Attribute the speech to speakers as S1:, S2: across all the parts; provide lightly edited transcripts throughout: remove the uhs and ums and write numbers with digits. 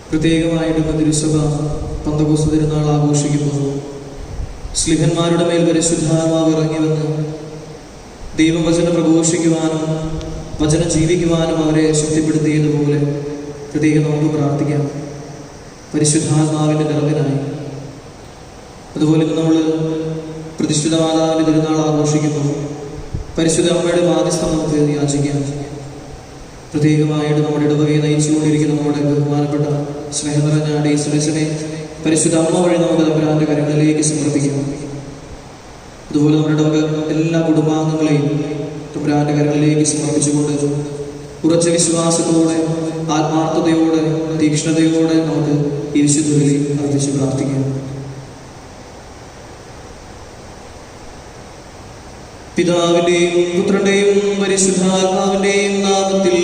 S1: പ്രത്യേകമായിട്ട് തിരുസഭ പന്തക്കോസ്ത് തിരുനാൾ ആഘോഷിക്കുന്നു. സ്ലിഹന്മാരുടെ മേൽ പരിശുദ്ധാത്മാവ് ഇറങ്ങി വന്ന് ദൈവവചനം പ്രഘോഷിക്കുവാനും വചനം ജീവിക്കുവാനും അവരെ ശക്തിപ്പെടുത്തിയതുപോലെ പ്രത്യേകം നമുക്ക് പ്രാർത്ഥിക്കാം പരിശുദ്ധാത്മാവിൻ്റെ നിറവിനായി. അതുപോലെ നമ്മൾ പ്രതിഷ്ഠിത മാതാവിൻ്റെ തിരുനാൾ ആഘോഷിക്കുന്നു. പരിശുദ്ധ അമ്മയുടെ മാധ്യസ്ഥം നമുക്ക് യാചിക്കാം. പ്രത്യേകമായിട്ട് നമ്മുടെ ഇടവകയെ നയിച്ചുകൊണ്ടിരിക്കുന്ന നമ്മുടെ ബഹുമാനപ്പെട്ട സ്നേഹം നിറഞ്ഞ ഡേസിനെ പരിശുദ്ധ അമ്മ വഴി നമുക്ക് തമ്പുരാന്റെ കരങ്ങളിലേക്ക് സമർപ്പിക്കാം. അതുപോലെ നമ്മുടെ ഇടവക എല്ലാ കുടുംബാംഗങ്ങളെയും തമ്പുരാന്റെ കരങ്ങളിലേക്ക് സമർപ്പിച്ചുകൊണ്ട് ഉറച്ച വിശ്വാസത്തോടെ ആത്മാർത്ഥതയോടെ തീക്ഷ്ണതയോടെ നമുക്ക് ഈ വിശുദ്ധ ബലി അർപ്പിച്ച് പ്രാർത്ഥിക്കാം. പിതാവിന്റെയും പുത്രന്റെയും പരിശുദ്ധാത്മാവിന്റെയും നാമത്തിൽ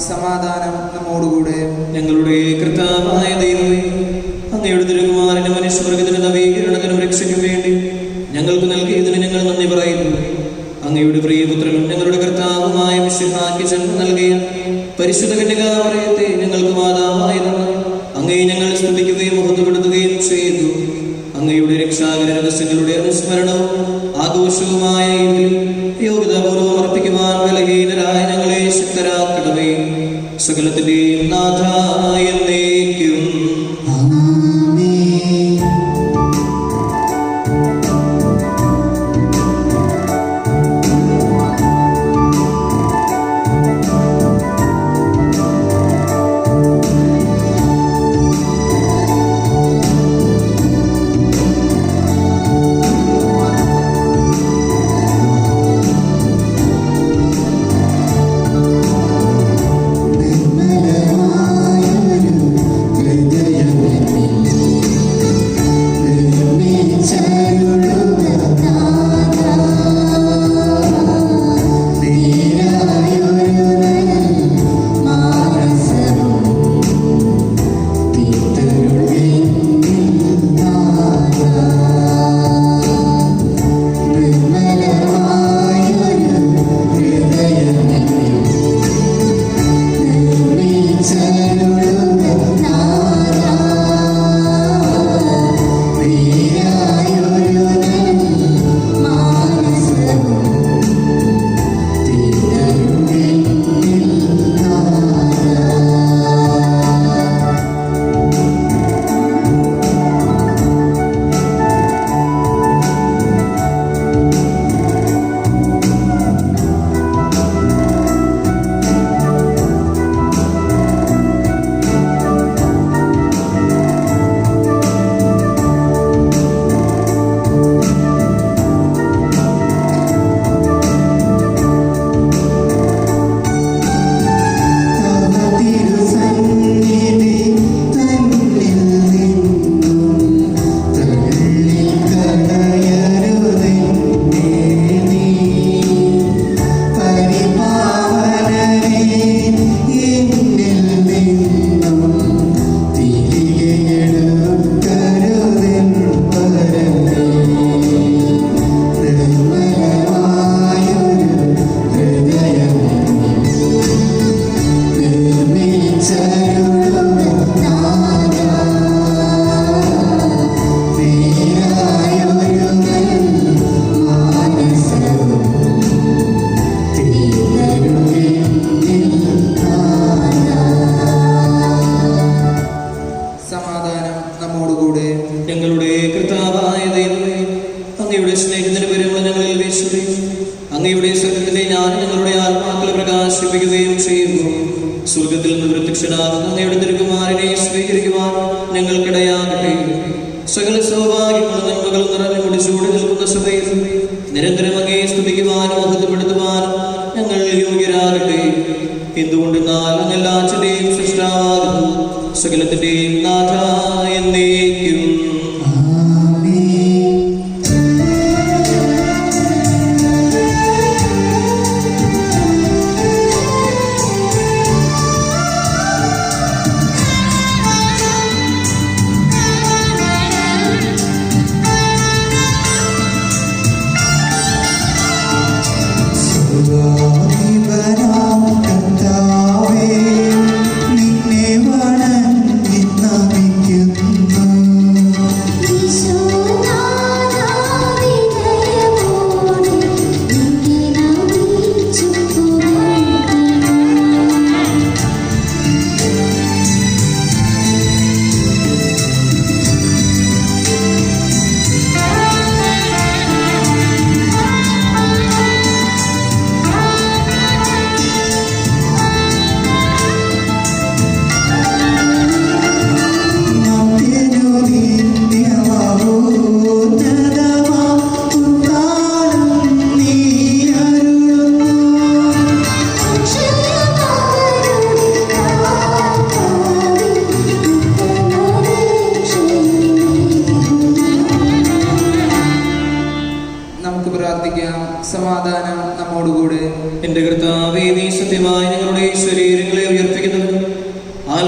S2: സമാധാനം നമ്മോടുകൂടെ.
S1: ഞങ്ങളുടെ കർത്താവായ ദൈവമേ, അങ്ങയുടെ തിരുകുമാരന്റെ മനുഷ്യവർഗത്തിന് നവീകരണത്തിനും രക്ഷയ്ക്കും വേണ്ടി ഞങ്ങൾക്ക് നൽകിയതിന് ഞങ്ങൾ നന്ദി പറയുന്നു. അങ്ങയുടെ പ്രിയപുത്രനും ഞങ്ങളുടെ കർത്താവുമായ മിശിഹായ്ക്ക് ജന്മം നൽകിയ പരിശുദ്ധ കന്യകാമറിയത്തെ ഞങ്ങൾക്ക് മാതാവായിരുന്നു അങ്ങയെ ഞങ്ങൾ സ്തുതിക്കുകയും മഹത്വപ്പെടുത്തുകയും ചെയ്തു. അങ്ങയുടെ രക്ഷാകര രഹസ്യങ്ങളുടെ അനുസ്മരണവും ആഘോഷവുമായ ഇതിൽ യോഗ്യതാപൂർവം അർപ്പിക്കുവാൻ ബലഹീനരായ ഞങ്ങളെ ശക്തരാക്കണമേ. സകലത്തിന്റെയും നാഥായ എന്നേക്കും ഞങ്ങളുടെ കർത്താവായ ദൈവമേ, അങ്ങയുടെ സ്നേഹത്തിന് വരുമ്പോൾ ഞങ്ങളിൽ വീശുകയും അങ്ങയുടെ സ്വർഗത്തിന്റെ ജ്ഞാനം ഞങ്ങളുടെ ആത്മാക്കളെ പ്രകാശിപ്പിക്കുകയും ചെയ്യുന്നു. സ്വർഗത്തിൽ നിന്ന് പ്രത്യക്ഷനാകുന്ന അങ്ങയുടെ തിരുകുമാരനെ സ്വീകരിക്കുവാൻ ഞങ്ങൾക്കിടയാകട്ടെ. സകല സൗഭാഗ്യങ്ങളും നന്മകളും നിറഞ്ഞു മുടിച്ചൂടി നിൽക്കുന്ന സഭയിൽ നിരന്തരം അങ്ങയെ സ്തുതിക്കുവാനും മഹത്വപ്പെടുത്തുവാനും ഞങ്ങൾ യോഗ്യരാകട്ടെ. എന്തുകൊണ്ടെന്നാൽ അങ്ങ് എല്ലാറ്റിന്റെയും സൃഷ്ടാവാകുന്നു, സകലത്തിന്റെയും നാഥായ എന്നേക്കും.
S3: നിന്നെ വണങ്ങി നമിക്കുന്നു.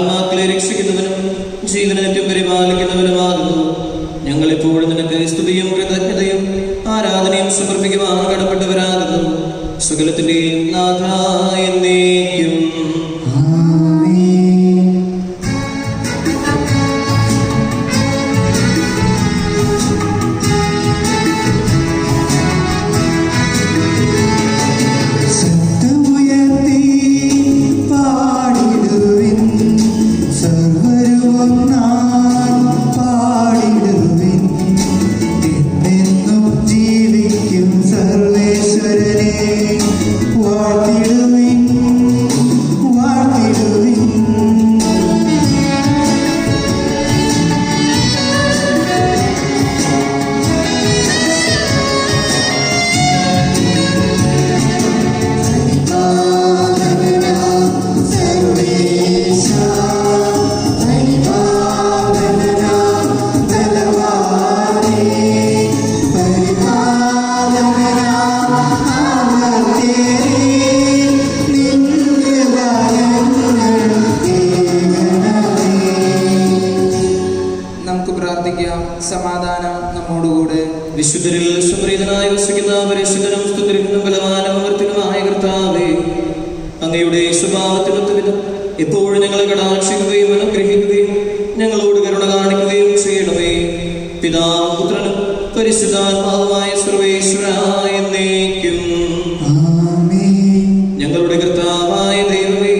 S1: ആത്മാക്കളെ രക്ഷിക്കുന്നവനും ജീവനറ്റും പരിപാലിക്കുന്നവനുമാകുന്നു. ഞങ്ങളെപ്പോഴും നിനക്ക് സ്തുതിയും കൃതജ്ഞതയും ആരാധനയും സമർപ്പിക്കുവാൻ കടപ്പെട്ടവരാകുന്നു. സകലത്തിന്റെയും നാഥ എന്നേക്കും.
S2: സമാധാനം നമ്മോടുകൂടെ.
S1: വിശുദ്ധരിൽ സംപ്രീതനായി വസിക്കുന്ന പരിശുദ്ധനും സ്തുതിക്കും ബലവാനും അമർത്തിനുമായ കർത്താവേ, അങ്ങയുടെ സ്വഭാവത്തിനൊത്തുവിധം എപ്പോഴും ഞങ്ങളെ കടാക്ഷിക്കുകയും അനുഗ്രഹിക്കുകയും ഞങ്ങളോട് കരുണ കാണിക്കുകയും ചെയ്യണമേ. പിതാവും പുത്രനും പരിശുദ്ധാത്മാവുമായ സർവേശ്വരായ എന്നേക്കും. ഞങ്ങളുടെ കർത്താവായ ദൈവമേ,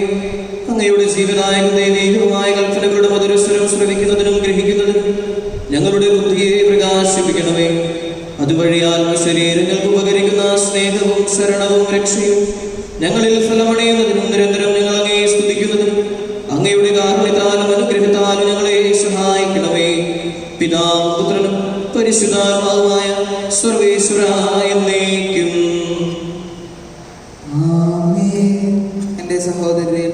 S1: അങ്ങയുടെ ജീവനായ ദൈവികവുമായ കൽപ്പനകളുടെ മധുരസ്വരം ശ്രവിക്കുന്നതിനും ഗ്രഹിക്കുന്നതിനും ഞങ്ങളുടെ ബുദ്ധിയെ പ്രകാശിപ്പിക്കണമേ. അതുവഴി ആത്മശരീരങ്ങൾക്ക് ഉപകരിക്കുന്ന സ്നേഹവും ശരണവും രക്ഷയും ഞങ്ങളിൽ ഫലമണിയുന്നതിനും നിരന്തരം ഞങ്ങൾ അങ്ങയെ സ്തുതിക്കുന്നതിനും അങ്ങയുടെ കാരുണ്യത്താലും അനുഗ്രഹത്താലും ഞങ്ങളെ സഹായിക്കണമേ. പിതാവും പുത്രനും പരിശുദ്ധാത്മാവുമായ സർവേശ്വരായ എന്നേക്കും.
S2: എന്റെ സഹോദരരെ,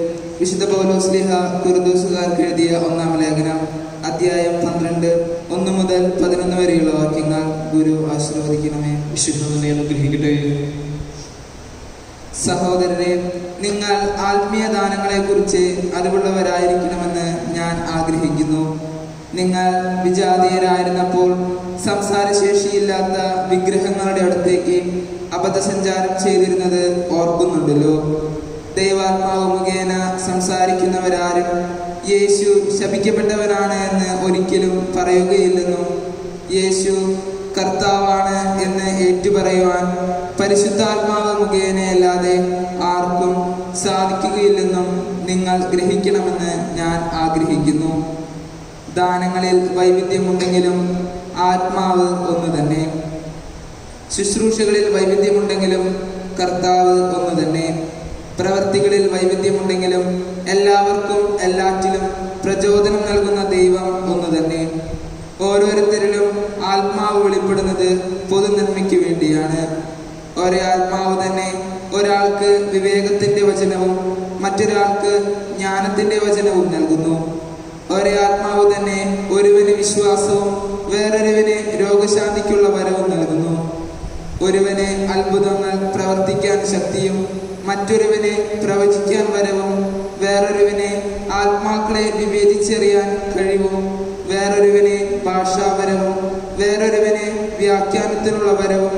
S2: വിശുദ്ധ പൗലോസ്ലീഹ കുറുദോസുകാർക്ക് എഴുതിയ 1-ാം ലേഖനം അധ്യായം 12 1 മുതൽ 11 വരെയുള്ള വാക്യങ്ങൾ ഗുരു ആശീർവദിക്കണമേ.
S1: വിശുദ്ധനെ അനുഗ്രഹിക്കട്ടെ.
S2: സഹോദരരെ, നിങ്ങൾ ആത്മീയ ദാനങ്ങളെ കുറിച്ച് അറിവുള്ളവരായിരിക്കണമെന്ന് ഞാൻ ആഗ്രഹിക്കുന്നു. നിങ്ങൾ വിജാതീയരായിരുന്നപ്പോൾ സംസാരശേഷിയില്ലാത്ത വിഗ്രഹങ്ങളുടെ അടുത്തേക്ക് അബദ്ധസഞ്ചാരം ചെയ്തിരുന്നത് ഓർക്കുന്നുണ്ടല്ലോ. ദൈവാത്മാവ് മുഖേന സംസാരിക്കുന്നവരാരും യേശു ശപിക്കപ്പെട്ടവനാണ് എന്ന് ഒരിക്കലും പറയുകയില്ലെന്നും യേശു കർത്താവാണ് എന്ന് ഏറ്റുപറയുവാൻ പരിശുദ്ധാത്മാവ് മുഖേനയല്ലാതെ ആർക്കും സാധിക്കുകയില്ലെന്നും നിങ്ങൾ ഗ്രഹിക്കണമെന്ന് ഞാൻ ആഗ്രഹിക്കുന്നു. ദാനങ്ങളിൽ വൈവിധ്യമുണ്ടെങ്കിലും ആത്മാവ് ഒന്ന് തന്നെ. ശുശ്രൂഷകളിൽ വൈവിധ്യമുണ്ടെങ്കിലും കർത്താവ് ഒന്ന് തന്നെ. പ്രവൃത്തികളിൽ വൈവിധ്യമുണ്ടെങ്കിലും എല്ലാവർക്കും എല്ലാറ്റിലും പ്രചോദനം നൽകുന്ന ദൈവം ഒന്ന് തന്നെ. ഓരോരുത്തരിലും ആത്മാവ് വെളിപ്പെടുന്നത് പൊതുനന്മയ്ക്ക് വേണ്ടിയാണ്. ഒരേ ആത്മാവ് തന്നെ ഒരാൾക്ക് വിവേകത്തിന്റെ വചനവും മറ്റൊരാൾക്ക് ജ്ഞാനത്തിന്റെ വചനവും നൽകുന്നു. ഒരേ ആത്മാവ് തന്നെ ഒരുവന് വിശ്വാസവും വേറൊരുവന് രോഗശാന്തിക്കുള്ള വരവും നൽകുന്നു. ഒരുവന് അത്ഭുതങ്ങൾ പ്രവർത്തിക്കാൻ ശക്തിയും മറ്റൊരുവന് പ്രവചിക്കാൻ വരവും വേറൊരുവന് ആത്മാക്കളെ വിവേചിച്ചറിയാൻ കഴിവും വേറൊരുവന് ഭാഷാപരവും വേറൊരുവന് വ്യാഖ്യാനത്തിനുള്ള വരവും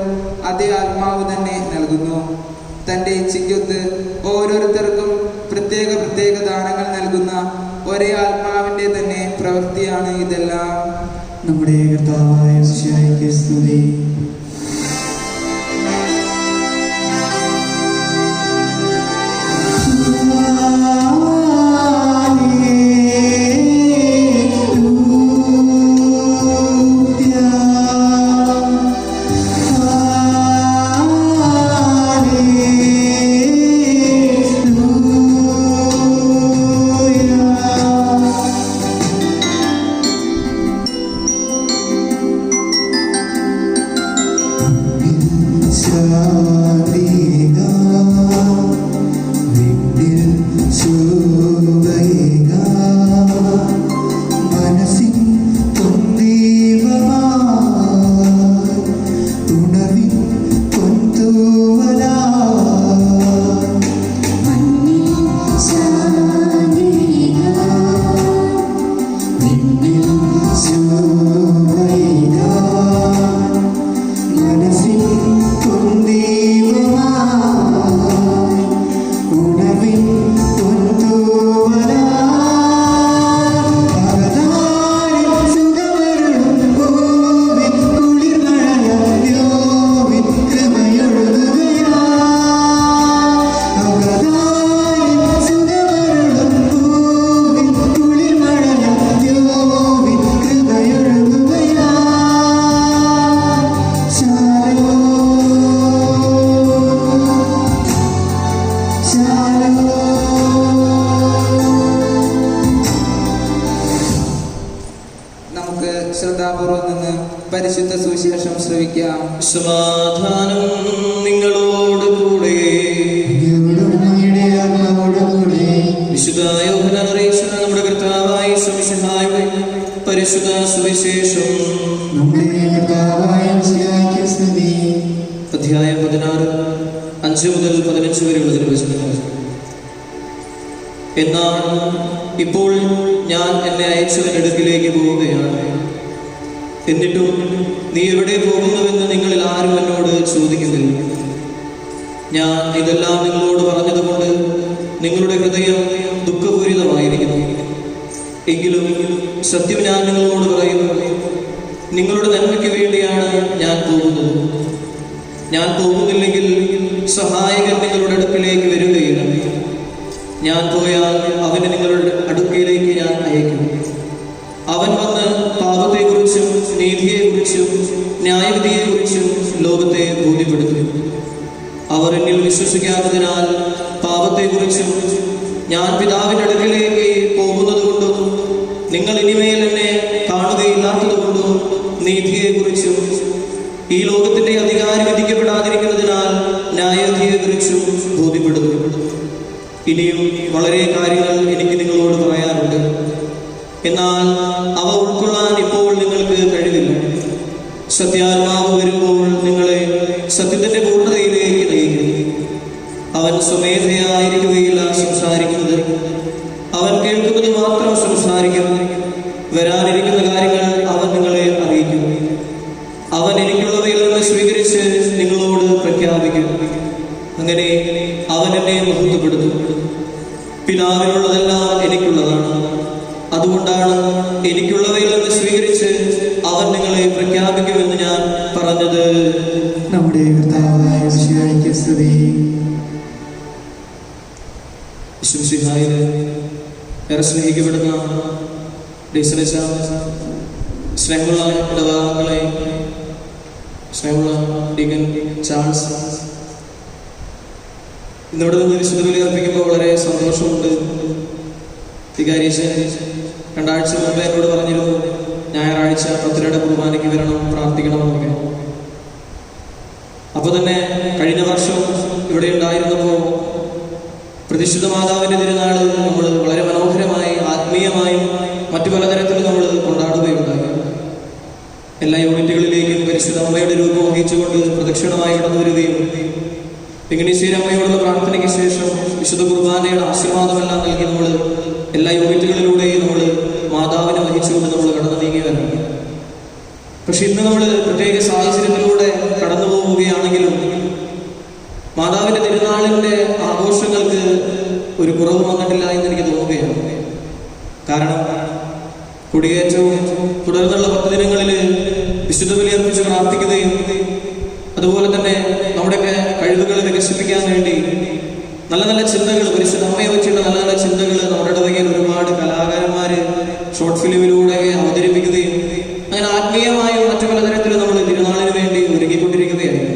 S2: അതേ ആത്മാവ് തന്നെ നൽകുന്നു. തൻ്റെ ഇച്ഛയ്ക്കൊത്ത് ഓരോരുത്തർക്കും പ്രത്യേക പ്രത്യേക ദാനങ്ങൾ നൽകുന്ന ഒരേ ആത്മാവിൻ്റെ തന്നെ പ്രവൃത്തിയാണ് ഇതെല്ലാം.
S3: നമ്മുടെ കർത്താവായ മിശിഹായ്ക്ക് സ്തുതി.
S2: ശ്രദ്ധാപൂർവം നിന്ന് പരിശുദ്ധ സുവിശേഷം ശ്രവിക്കാം.
S1: സമാധാനം നിങ്ങളോട് കൂടെ. വിശുദ്ധ യോഹന്നാൻ അറിയിച്ച നമ്മുടെ കർത്താവായ യേശുമിശിഹായുടെ പരിശുദ്ധ സുവിശേഷം. അധ്യായം 16 5 മുതൽ 15 വരെയുള്ള തിരുവചനങ്ങൾ. എന്നാൽ ഇപ്പോൾ ഞാൻ എന്നെ അയച്ചവന്റെ അടുക്കിലേക്ക് പോവുകയാണ്. എന്നിട്ടും നീ എവിടെ പോകുന്നുവെന്ന് നിങ്ങളിൽ ആരും എന്നോട് ചോദിക്കുന്നില്ല. ഞാൻ ഇതെല്ലാം നിങ്ങളോട് പറഞ്ഞതുകൊണ്ട് നിങ്ങളുടെ ഹൃദയം ദുഃഖപൂരിതമായിരിക്കുന്നു. എങ്കിലും സത്യം ഞാൻ നിങ്ങളോട് പറയുന്നു, നിങ്ങളുടെ നന്മയ്ക്ക് വേണ്ടിയാണ് ഞാൻ പോകുന്നത്. ഞാൻ പോകുന്നില്ലെങ്കിൽ സഹായകൻ നിങ്ങളുടെ അടുക്കിലേക്ക് വരികയില്ല. ഞാൻ പോയാൽ അവനെ നിങ്ങളുടെ അടുക്കയിലേക്ക് ഞാൻ അയക്കും. അവൻ വന്ന് പാപത്തെക്കുറിച്ചും നീതിയെക്കുറിച്ചും ന്യായവിധിയെക്കുറിച്ചും ലോകത്തെ ബോധ്യപ്പെടുത്തും. അവർ എന്നിൽ വിശ്വസിക്കാത്തതിനാൽ പാപത്തെക്കുറിച്ചും ഞാൻ പിതാവിൻ്റെ അടുക്കലേക്ക് പോകുന്നത് കൊണ്ടും നിങ്ങൾ ഇനിമേൽ എന്നെ കാണുകയില്ലാത്തത് കൊണ്ടും നീതിയെക്കുറിച്ചും ഈ ലോകത്തിന്റെ അധികാരം വിധിക്കപ്പെടാതിരിക്കുന്നതിനാൽ ന്യായവിധിയെക്കുറിച്ചും ബോധ്യപ്പെടുത്തും. ഇനിയും വളരെ കാര്യങ്ങൾ എനിക്ക് നിങ്ങളോട് പറയാനുണ്ട്, എന്നാൽ അവ ഉൾക്കൊള്ളാൻ ഇപ്പോൾ നിങ്ങൾക്ക് കഴിവില്ല. സത്യാത്മാവ് വരുമ്പോൾ നിങ്ങളെ സത്യത്തിന്റെ പൂർണ്ണതയിലേക്ക് നയിക്കും. അവൻ സ്വമേധയായിരിക്കുകയില്ല സംസാരിക്കുന്നത്, അവൻ കേൾക്കുന്നത് മാത്രം സംസാരിക്കും. വരാനിരിക്കുന്ന കാര്യങ്ങൾ അവൻ നിങ്ങളെ അറിയിക്കും. അവൻ എനിക്കുള്ളവയിൽ നിന്ന് സ്വീകരിച്ച് നിങ്ങളോട് പ്രഖ്യാപിക്കും. അങ്ങനെ അവൻ എന്നെ മഹത്വപ്പെടുത്തും. പിതാവിനുള്ളതെല്ലാം എനിക്കുള്ളതാണ്. അതുകൊണ്ടാണ് എനിക്കുള്ളവയിൽ നിന്ന് സ്വീകരിച്ച് അവൻ നിങ്ങളെ പ്രഖ്യാപിക്കുമെന്ന് ഞാൻ പറഞ്ഞത്.
S3: നമ്മുടെ കർത്താവായ യേശുവിനെ സ്തുതി.
S1: യേശുമിശിഹായിൽ ഏറെ സ്നേഹിക്കപ്പെടുന്ന സ്നേഹമുള്ള ഇടവാങ്ങളെ, സ്നേഹമുള്ള ഡീക്കൻ ചാൾസ്, ഇന്നിവിടെ നിന്ന് വിശുദ്ധ ബലി അർപ്പിക്കുമ്പോൾ വളരെ സന്തോഷമുണ്ട്. വികാരിച്ച് 2 ആഴ്ച മുമ്പ് എന്നോട് പറഞ്ഞിരുന്നു, ഞായറാഴ്ച 10:30 കുർബാനയ്ക്ക് വരണം, പ്രാർത്ഥിക്കണമെന്നൊക്കെ. അപ്പോൾ തന്നെ കഴിഞ്ഞ വർഷം ഇവിടെ ഉണ്ടായിരുന്നപ്പോൾ പ്രതിഷ്ഠിത മാതാവിൻ്റെ തിരുനാൾ നമ്മൾ വളരെ മനോഹരമായി ആത്മീയമായും മറ്റു പലതരത്തിലും നമ്മൾ കൊണ്ടാടുകയുണ്ടായി. എല്ലാ യൂണിറ്റുകളിലേക്കും പരിശുദ്ധ അമ്മയുടെ രൂപം വഹിച്ചുകൊണ്ട് പ്രദക്ഷിണമായി കടന്നു വരികയും അമ്മയോടുള്ള പ്രാർത്ഥനയ്ക്ക് ശേഷം വിശുദ്ധ കുർബാനയുടെ ആശീർവാദമെല്ലാം നൽകി നമ്മൾ എല്ലാ യൂണിറ്റുകളിലൂടെയും നമ്മൾ മാതാവിനെ വഹിച്ചുകൊണ്ട് നമ്മൾ കടന്നു നീങ്ങിയവരാണ്. പക്ഷെ ഇന്ന് നമ്മൾ പ്രത്യേക സാഹചര്യത്തിലൂടെ കടന്നു പോവുകയാണെങ്കിലും മാതാവിന്റെ തിരുനാളിന്റെ ആഘോഷങ്ങൾക്ക് ഒരു കുറവ് വന്നിട്ടില്ല എന്ന് എനിക്ക് തോന്നുകയാണ്. കാരണം കൊടിയേറ്റവും തുടർന്നുള്ള 10 ദിനങ്ങളിൽ വിശുദ്ധ ബലി അർപ്പിച്ച് പ്രാർത്ഥിക്കുകയും അതുപോലെ തന്നെ നമ്മുടെയൊക്കെ കഴിവുകൾ വികസിപ്പിക്കാൻ വേണ്ടി നല്ല നല്ല ചിന്തകൾ, പരിശുദ്ധ അമ്മയെ വെച്ചിട്ടുള്ള നല്ല നല്ല ചിന്തകൾ നമ്മുടെ ഇടവകയിൽ ഒരുപാട് കലാകാരന്മാർ ഷോർട്ട് ഫിലിമിലൂടെ അവതരിപ്പിക്കുകയും അങ്ങനെ ആത്മീയമായും മറ്റു പലതരത്തിലും നമ്മൾ തിരുനാളിന് വേണ്ടി ഒരുങ്ങിക്കൊണ്ടിരിക്കുകയായിരുന്നു.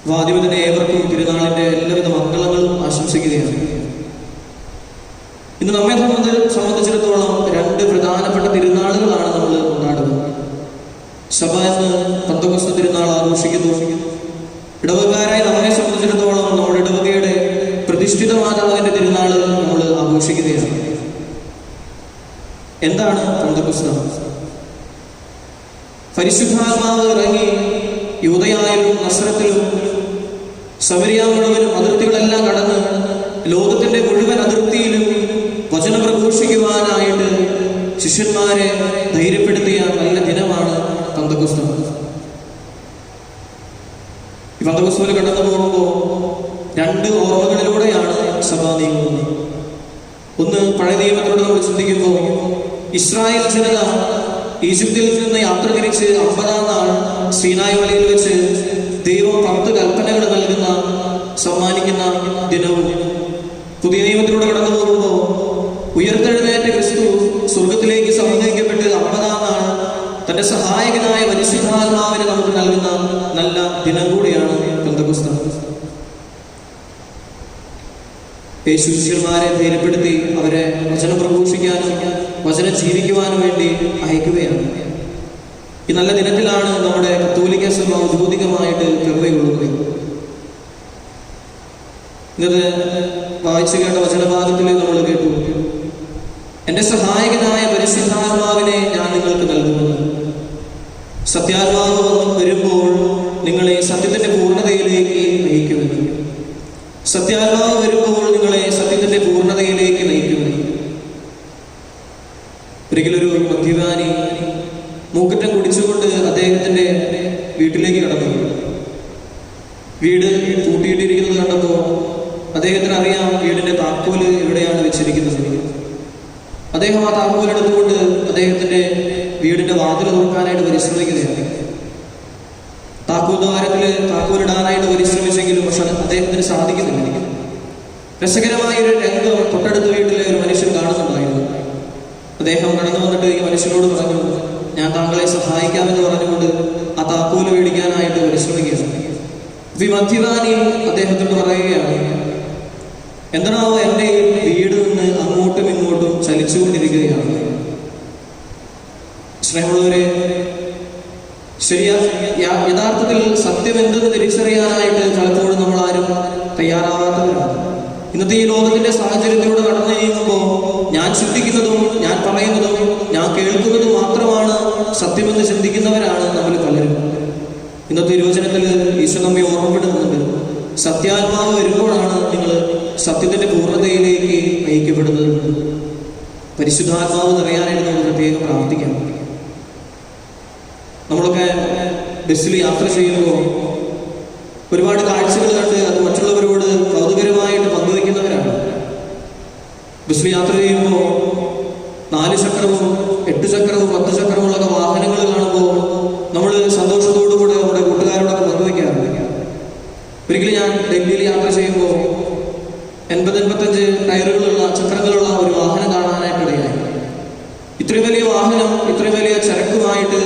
S1: അപ്പോൾ ആദ്യമേ തന്നെ ഏവർക്കും തിരുനാളിന്റെ എല്ലാവിധ മംഗളങ്ങളും ആശംസിക്കുകയാണ്. ഇന്ന് നമ്മെ സംബന്ധിച്ചിടത്തോളം 2 പ്രധാനപ്പെട്ട തിരുനാളുകളാണ് നമ്മൾ കൊണ്ടാടുന്നത്. സഭ എന്ന് പെന്തക്കോസ്ത് തിരുനാൾ ആഘോഷിക്കുന്നു. ഇടവകാരായി നമ്മെ സംബന്ധിച്ചിടത്തോളം നമ്മുടെ ഇടവകയുടെ പ്രതിഷ്ഠിത മാതാവിന്റെ തിരുനാൾ നമ്മൾ ആഘോഷിക്കുകയാണ്. എന്താണ് പെന്തക്കോസ്ത്? പരിശുദ്ധാത്മാവ് ഇറങ്ങി യൂദയായാലും നസ്രത്തിലും സമരിയ മുഴുവനും അതിർത്തികളെല്ലാം കടന്ന് ലോകത്തിന്റെ മുഴുവൻ അതിർത്തിയിലും വചനം പ്രഘോഷിക്കുവാനായിട്ട് ശിഷ്യന്മാരെ ധൈര്യപ്പെടുത്തിയ നല്ല ദിനമാണ് പെന്തക്കോസ്ത്. ഈ പെന്തക്കോസ്തിൽ കടന്നു പോകുമ്പോൾ 2 ഓർമ്മകളിലൂടെയാണ് സഭ നീങ്ങുന്നത്. ഒന്ന്, പഴയ നിയമത്തിലൂടെ നമ്മൾ ചിന്തിക്കുമ്പോൾ ഇസ്രായേൽ ജനത ഈജിപ്തിൽ നിന്ന് യാത്ര തിരിച്ച് 50-ാം നാൾ സീനായ് മലയിൽ വെച്ച് ദൈവം 10 കൽപ്പനകൾ നൽകുന്ന സമ്മാനിക്കുന്ന ദിനവും, പുതിയ നിയമത്തിലൂടെ കടന്നു പോകുമ്പോൾ ഉയർത്തെഴുന്നേറ്റ ക്രിസ്തു സ്വർഗത്തിലേക്ക് സമന്വയിക്കപ്പെട്ട് 50-ാം നാൾ തന്റെ സഹായകനായ പരിശുദ്ധാത്മാവിനെ നമുക്ക് നൽകുന്ന നല്ല ദിനം കൂടിയാണ് പെന്തക്കോസ്ത്. യേശു ശിഷ്യന്മാരെ ധൈര്യപ്പെടുത്തി അവരെ വചനം പ്രഘോഷിക്കാനും വചനം ജീവിക്കുവാനും വേണ്ടി അയക്കുകയാണ്. ഈ നല്ല ദിനത്തിലാണ് നമ്മുടെ കത്തോലിക്ക സഭ ഔദ്യോഗികമായിട്ട് കൃപയുള്ളത്. ഇന്നത് വായിച്ചു കേട്ട വചനഭാഗത്തിൽ നമ്മൾ കേട്ടു, എന്റെ സഹായകനായ പരിശുദ്ധാത്മാവിനെ ഞാൻ നിങ്ങൾക്ക് നൽകുന്നു. സത്യാത്മാവ് വരുമ്പോൾ നിങ്ങളെ സത്യത്തിന്റെ പൂർണ്ണതയിലേക്ക് നയിക്കുമെന്ന്. സത്യാത്മാവ് വരുമ്പോൾ നിങ്ങളെ സത്യത്തിന്റെ പൂർണ്ണതയിലേക്ക് നയിക്കുമെന്ന്. ഒരിക്കലൊരു മദ്യപാനി മൂക്കറ്റം കുടിച്ചുകൊണ്ട് അദ്ദേഹത്തിന്റെ വീട്ടിലേക്ക് കടന്നു. വീട് പൂട്ടിയിട്ടിരിക്കുന്നത് കണ്ടപ്പോൾ അദ്ദേഹത്തിന് അറിയാം വീടിന്റെ താക്കോല് എവിടെയാണ് വെച്ചിരിക്കുന്നത്. അദ്ദേഹം ആ താക്കോൽ എടുത്തുകൊണ്ട് അദ്ദേഹത്തിന്റെ വീടിന്റെ വാതിൽ തുറക്കാനായിട്ട് പരിശ്രമിക്കുകയാണ്. താക്കോൽ ദ്വാരത്തില് താക്കോലിടാനായിട്ട് പരിശ്രമിച്ചെങ്കിലും പക്ഷെ അദ്ദേഹത്തിന് സാധിക്കുന്നില്ല. രസകരമായ ഒരു രംഗം തൊട്ടടുത്ത വീട്ടിലെ ഒരു മനുഷ്യൻ കാണുന്നുണ്ടായിരുന്നു. അദ്ദേഹം കടന്നു വന്നിട്ട് ഈ മനുഷ്യനോട് പറഞ്ഞു, ഞാൻ താങ്കളെ സഹായിക്കാമെന്ന് പറഞ്ഞുകൊണ്ട് ആ താക്കോല് മേടിക്കാനായിട്ട് പരിശ്രമിക്കുകയാണ്. ഈ മദ്യപാനി അദ്ദേഹത്തോട് പറയുകയാണ്, എന്താണോ എൻ്റെ വീട് നിന്ന് അങ്ങോട്ടും ഇങ്ങോട്ടും ചലിച്ചുകൊണ്ടിരിക്കുകയാണ്. സ്നേഹമുള്ളവരെ, യഥാർത്ഥത്തിൽ സത്യം എന്തെന്ന് തിരിച്ചറിയാനായിട്ട് പലപ്പോഴും നമ്മൾ ആരും തയ്യാറാവാത്തവരാണ്. ഇന്നത്തെ ഈ ലോകത്തിന്റെ സാഹചര്യത്തിലൂടെ കടന്നു നീങ്ങുമ്പോൾ ഞാൻ ചിന്തിക്കുന്നതും ഞാൻ പറയുന്നതും ഞാൻ കേൾക്കുന്നതും മാത്രമാണ് സത്യമെന്ന് ചിന്തിക്കുന്നവരാണ് നമ്മൾ പലരും. ഇന്നത്തെ യുവജനത്തിൽ ഈശോ നമ്മെ ഓർമ്മപ്പെടുത്തുന്നുണ്ട്, സത്യാത്മാവ് വരുമ്പോഴാണ് നിങ്ങൾ സത്യത്തിന്റെ പൂർണ്ണതയിലേക്ക് നയിക്കപ്പെടുന്നത്. പരിശുദ്ധാത്മാവ് നിറയാനായിട്ട് നമ്മൾ പ്രത്യേകം പ്രാർത്ഥിക്കണം. നമ്മളൊക്കെ ബസ്സിൽ യാത്ര ചെയ്യുമ്പോൾ ഒരുപാട് കാഴ്ചകൾ കണ്ട് അത് മറ്റുള്ളവരോട് കൗതുകരമായിട്ട് പങ്കുവയ്ക്കുന്നവരാണ്. ബസ്സിൽ യാത്ര ചെയ്യുമ്പോൾ 4 ചക്രവും 8 ചക്രവും 10 ചക്രമുള്ളൊക്കെ വാഹനങ്ങൾ കാണുമ്പോൾ നമ്മൾ സന്തോഷത്തോടുകൂടെ നമ്മുടെ കൂട്ടുകാരോടൊക്കെ പങ്കുവയ്ക്കാറുണ്ട്. ഒരിക്കലും ഞാൻ ഡൽഹിയിൽ യാത്ര ചെയ്യുമ്പോൾ 80-85 ടയറുകളുള്ള ചക്രങ്ങളുള്ള ഒരു വാഹനം കാണാനായിട്ടിടയായി. ഇത്രയും വലിയ വാഹനം ഇത്രയും വലിയ ചരക്കുമായിട്ട്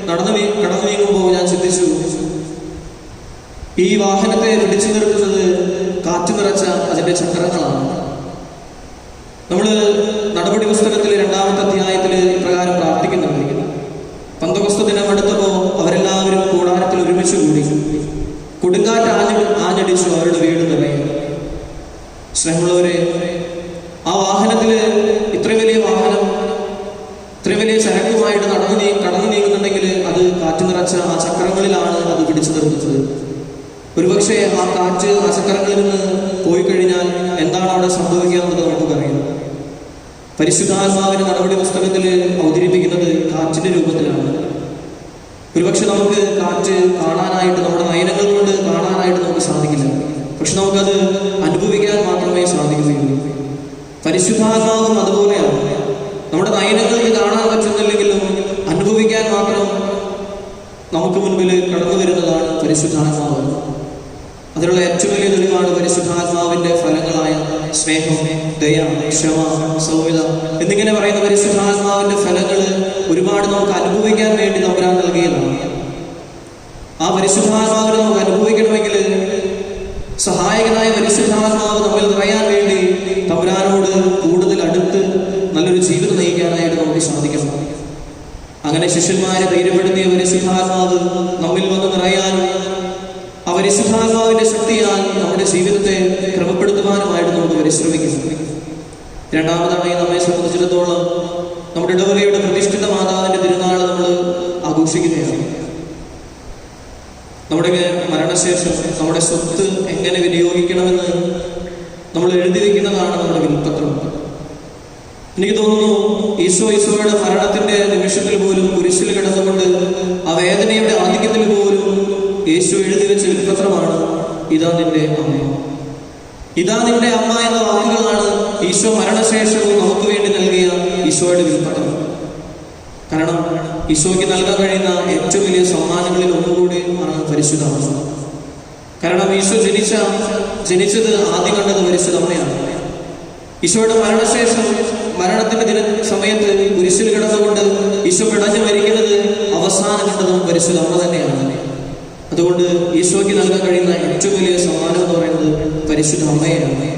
S1: കടന്നു നീങ്ങുമ്പോൾ ഞാൻ ചിന്തിച്ചു, ഈ വാഹനത്തെ പിടിച്ചു നിർത്തുന്നത് കാറ്റ് നിറച്ച അതിന്റെ ചക്രങ്ങളാണ്. നമ്മൾ നടപടി പുസ്തകത്തിലെ 2-ാമത്തെ അധ്യായത്തിൽ ഇപ്രകാരം പ്രാർത്ഥിക്കുന്നുണ്ട്. പന്തകൊസ്ത ദിനം അടുത്തപ്പോൾ അവരെല്ലാവരും കൂടാരത്തിൽ ഒരുമിച്ച് കൂടി. കൊടുങ്കാറ്റ് ആഞ്ഞടിച്ചു അവരുടെ വീട് നിറയെ. സ്നേഹമുള്ളവരെ, ആ വാഹനത്തില് ഇത്രയും വലിയ വാഹനം ഇത്രയും വലിയ ചരക്കുമായിട്ട് കടന്നു നീങ്ങുന്നുണ്ടെങ്കിൽ അത് കാറ്റ് നിറച്ച ആ ചക്രങ്ങളിലാണ് അത് പിടിച്ചു നിർത്തുന്നത്. ഒരുപക്ഷെ ആ കാറ്റ് ആ ചക്രങ്ങളിൽ നിന്ന് പോയി കഴിഞ്ഞാൽ എന്താണ് അവിടെ സംഭവിക്കുക എന്നത് നമുക്കറിയാം. പരിശുദ്ധാത്മാവിന്റെ നടപടി പുസ്തകത്തിൽ അവതരിപ്പിക്കുന്നത് കാറ്റിന്റെ രൂപത്തിലാണ്. ഒരുപക്ഷെ നമുക്ക് കാറ്റ് കാണാനായിട്ട് നമ്മുടെ നയനങ്ങൾ കൊണ്ട് കാണാനായിട്ട് നമുക്ക് സാധിക്കില്ല, പക്ഷെ നമുക്കത് അനുഭവിക്കാൻ മാത്രമേ സാധിക്കുകയുള്ളൂ. പരിശുദ്ധാത്മാവും അതുപോലെയാണ്. നമ്മുടെ നയനങ്ങൾക്ക് കാണാൻ പറ്റുന്നില്ലെങ്കിലും അനുഭവിക്കാൻ മാത്രം നമുക്ക് മുൻപിൽ കടന്നു വരുന്നതാണ് പരിശുദ്ധാത്മാവ്. അതിനുള്ള ഏറ്റവും വലിയ തെളിവാണ് പരിശുദ്ധാത്മാവിന്റെ ഫലങ്ങളായ സ്നേഹം, ദയ, ക്ഷമ, സൗമ്യത എന്നിങ്ങനെ പറയുന്ന പരിശുദ്ധാത്മാവിന്റെ ഫലങ്ങൾ ഒരുപാട് നമുക്ക് അനുഭവിക്കാൻ വേണ്ടി തമ്പുരാൻ നൽകിയതാണ്. ആ പരിശുദ്ധാത്മാവിനെ നമുക്ക് അനുഭവിക്കണമെങ്കിൽ സഹായകനായ പരിശുദ്ധാത്മാവ് നമ്മിൽ നിറയാൻ വേണ്ടി തമ്പുരാനോട് കൂടുതൽ അടുത്ത് നല്ലൊരു ജീവിതം നയിക്കാനായിട്ട് നമുക്ക് സാധിക്കണം. അങ്ങനെ ശിഷ്യന്മാരെ ധൈര്യപ്പെടുത്തിയ പരിശുദ്ധാത്മാവ് നമ്മിൽ വന്ന് നിറയാനും ആ പരിശുദ്ധാത്മാവിന്റെ ശക്തിയാൽ നമ്മുടെ ജീവിതത്തെ ക്രമപ്പെടുത്തുവാനുമായിട്ട് നമുക്ക് പരിശ്രമിക്കുന്നു. രണ്ടാമതായി നമ്മെ സംബന്ധിച്ചിടത്തോളം നമ്മുടെ ഇടവകയുടെ പ്രതിഷ്ഠിത മാതാവിന്റെ തിരുനാൾ നമ്മൾ ആഘോഷിക്കുകയാണ്. നമ്മുടെ മരണശേഷം നമ്മുടെ സ്വത്ത് എങ്ങനെ വിനിയോഗിക്കണമെന്ന് നമ്മൾ എഴുതി വയ്ക്കുന്നതാണ് നമ്മുടെ വിൽപത്രം. എനിക്ക് തോന്നുന്നു ഈശോയുടെ മരണത്തിന്റെ നിമിഷത്തിൽ പോലും കുരിശിൽ കിടന്നുകൊണ്ട് ആ വേദനയുടെ ആധിക്യത്തിൽ പോലും യേശു എഴുതി വെച്ച വിൽപത്രമാണ്, ഇതാ നിന്റെ അമ്മ. ഇതാ നിന്റെ അമ്മ എന്ന വാക്കുകളാണ് ഈശോ മരണശേഷവും നമുക്ക് വേണ്ടി നൽകിയ ഈശോയുടെ വിൽപത്രം. കാരണം ഈശോയ്ക്ക് നൽകാൻ കഴിയുന്ന ഏറ്റവും വലിയ സമ്മാനങ്ങളിൽ ഒന്നുകൂടി ആണ് പരിശുദ്ധ. കാരണം ഈശോ ജനിച്ചത് ആദ്യം കണ്ടത് പരിശുദ്ധ അമ്മയാണ്. ഈശോയുടെ മരണശേഷം മരണത്തിന്റെ സമയത്ത് കുരിശിൽ കിടന്നുകൊണ്ട് ഈശോ പിടഞ്ഞു മരിക്കുന്നത് അവസാനം കണ്ടതും പരിശുദ്ധ അമ്മ തന്നെയാണ്. അതുകൊണ്ട് ഈശോയ്ക്ക് നൽകാൻ കഴിയുന്ന ഏറ്റവും വലിയ സമ്മാനം എന്ന് പറയുന്നത് പരിശുദ്ധ അമ്മയാണ്.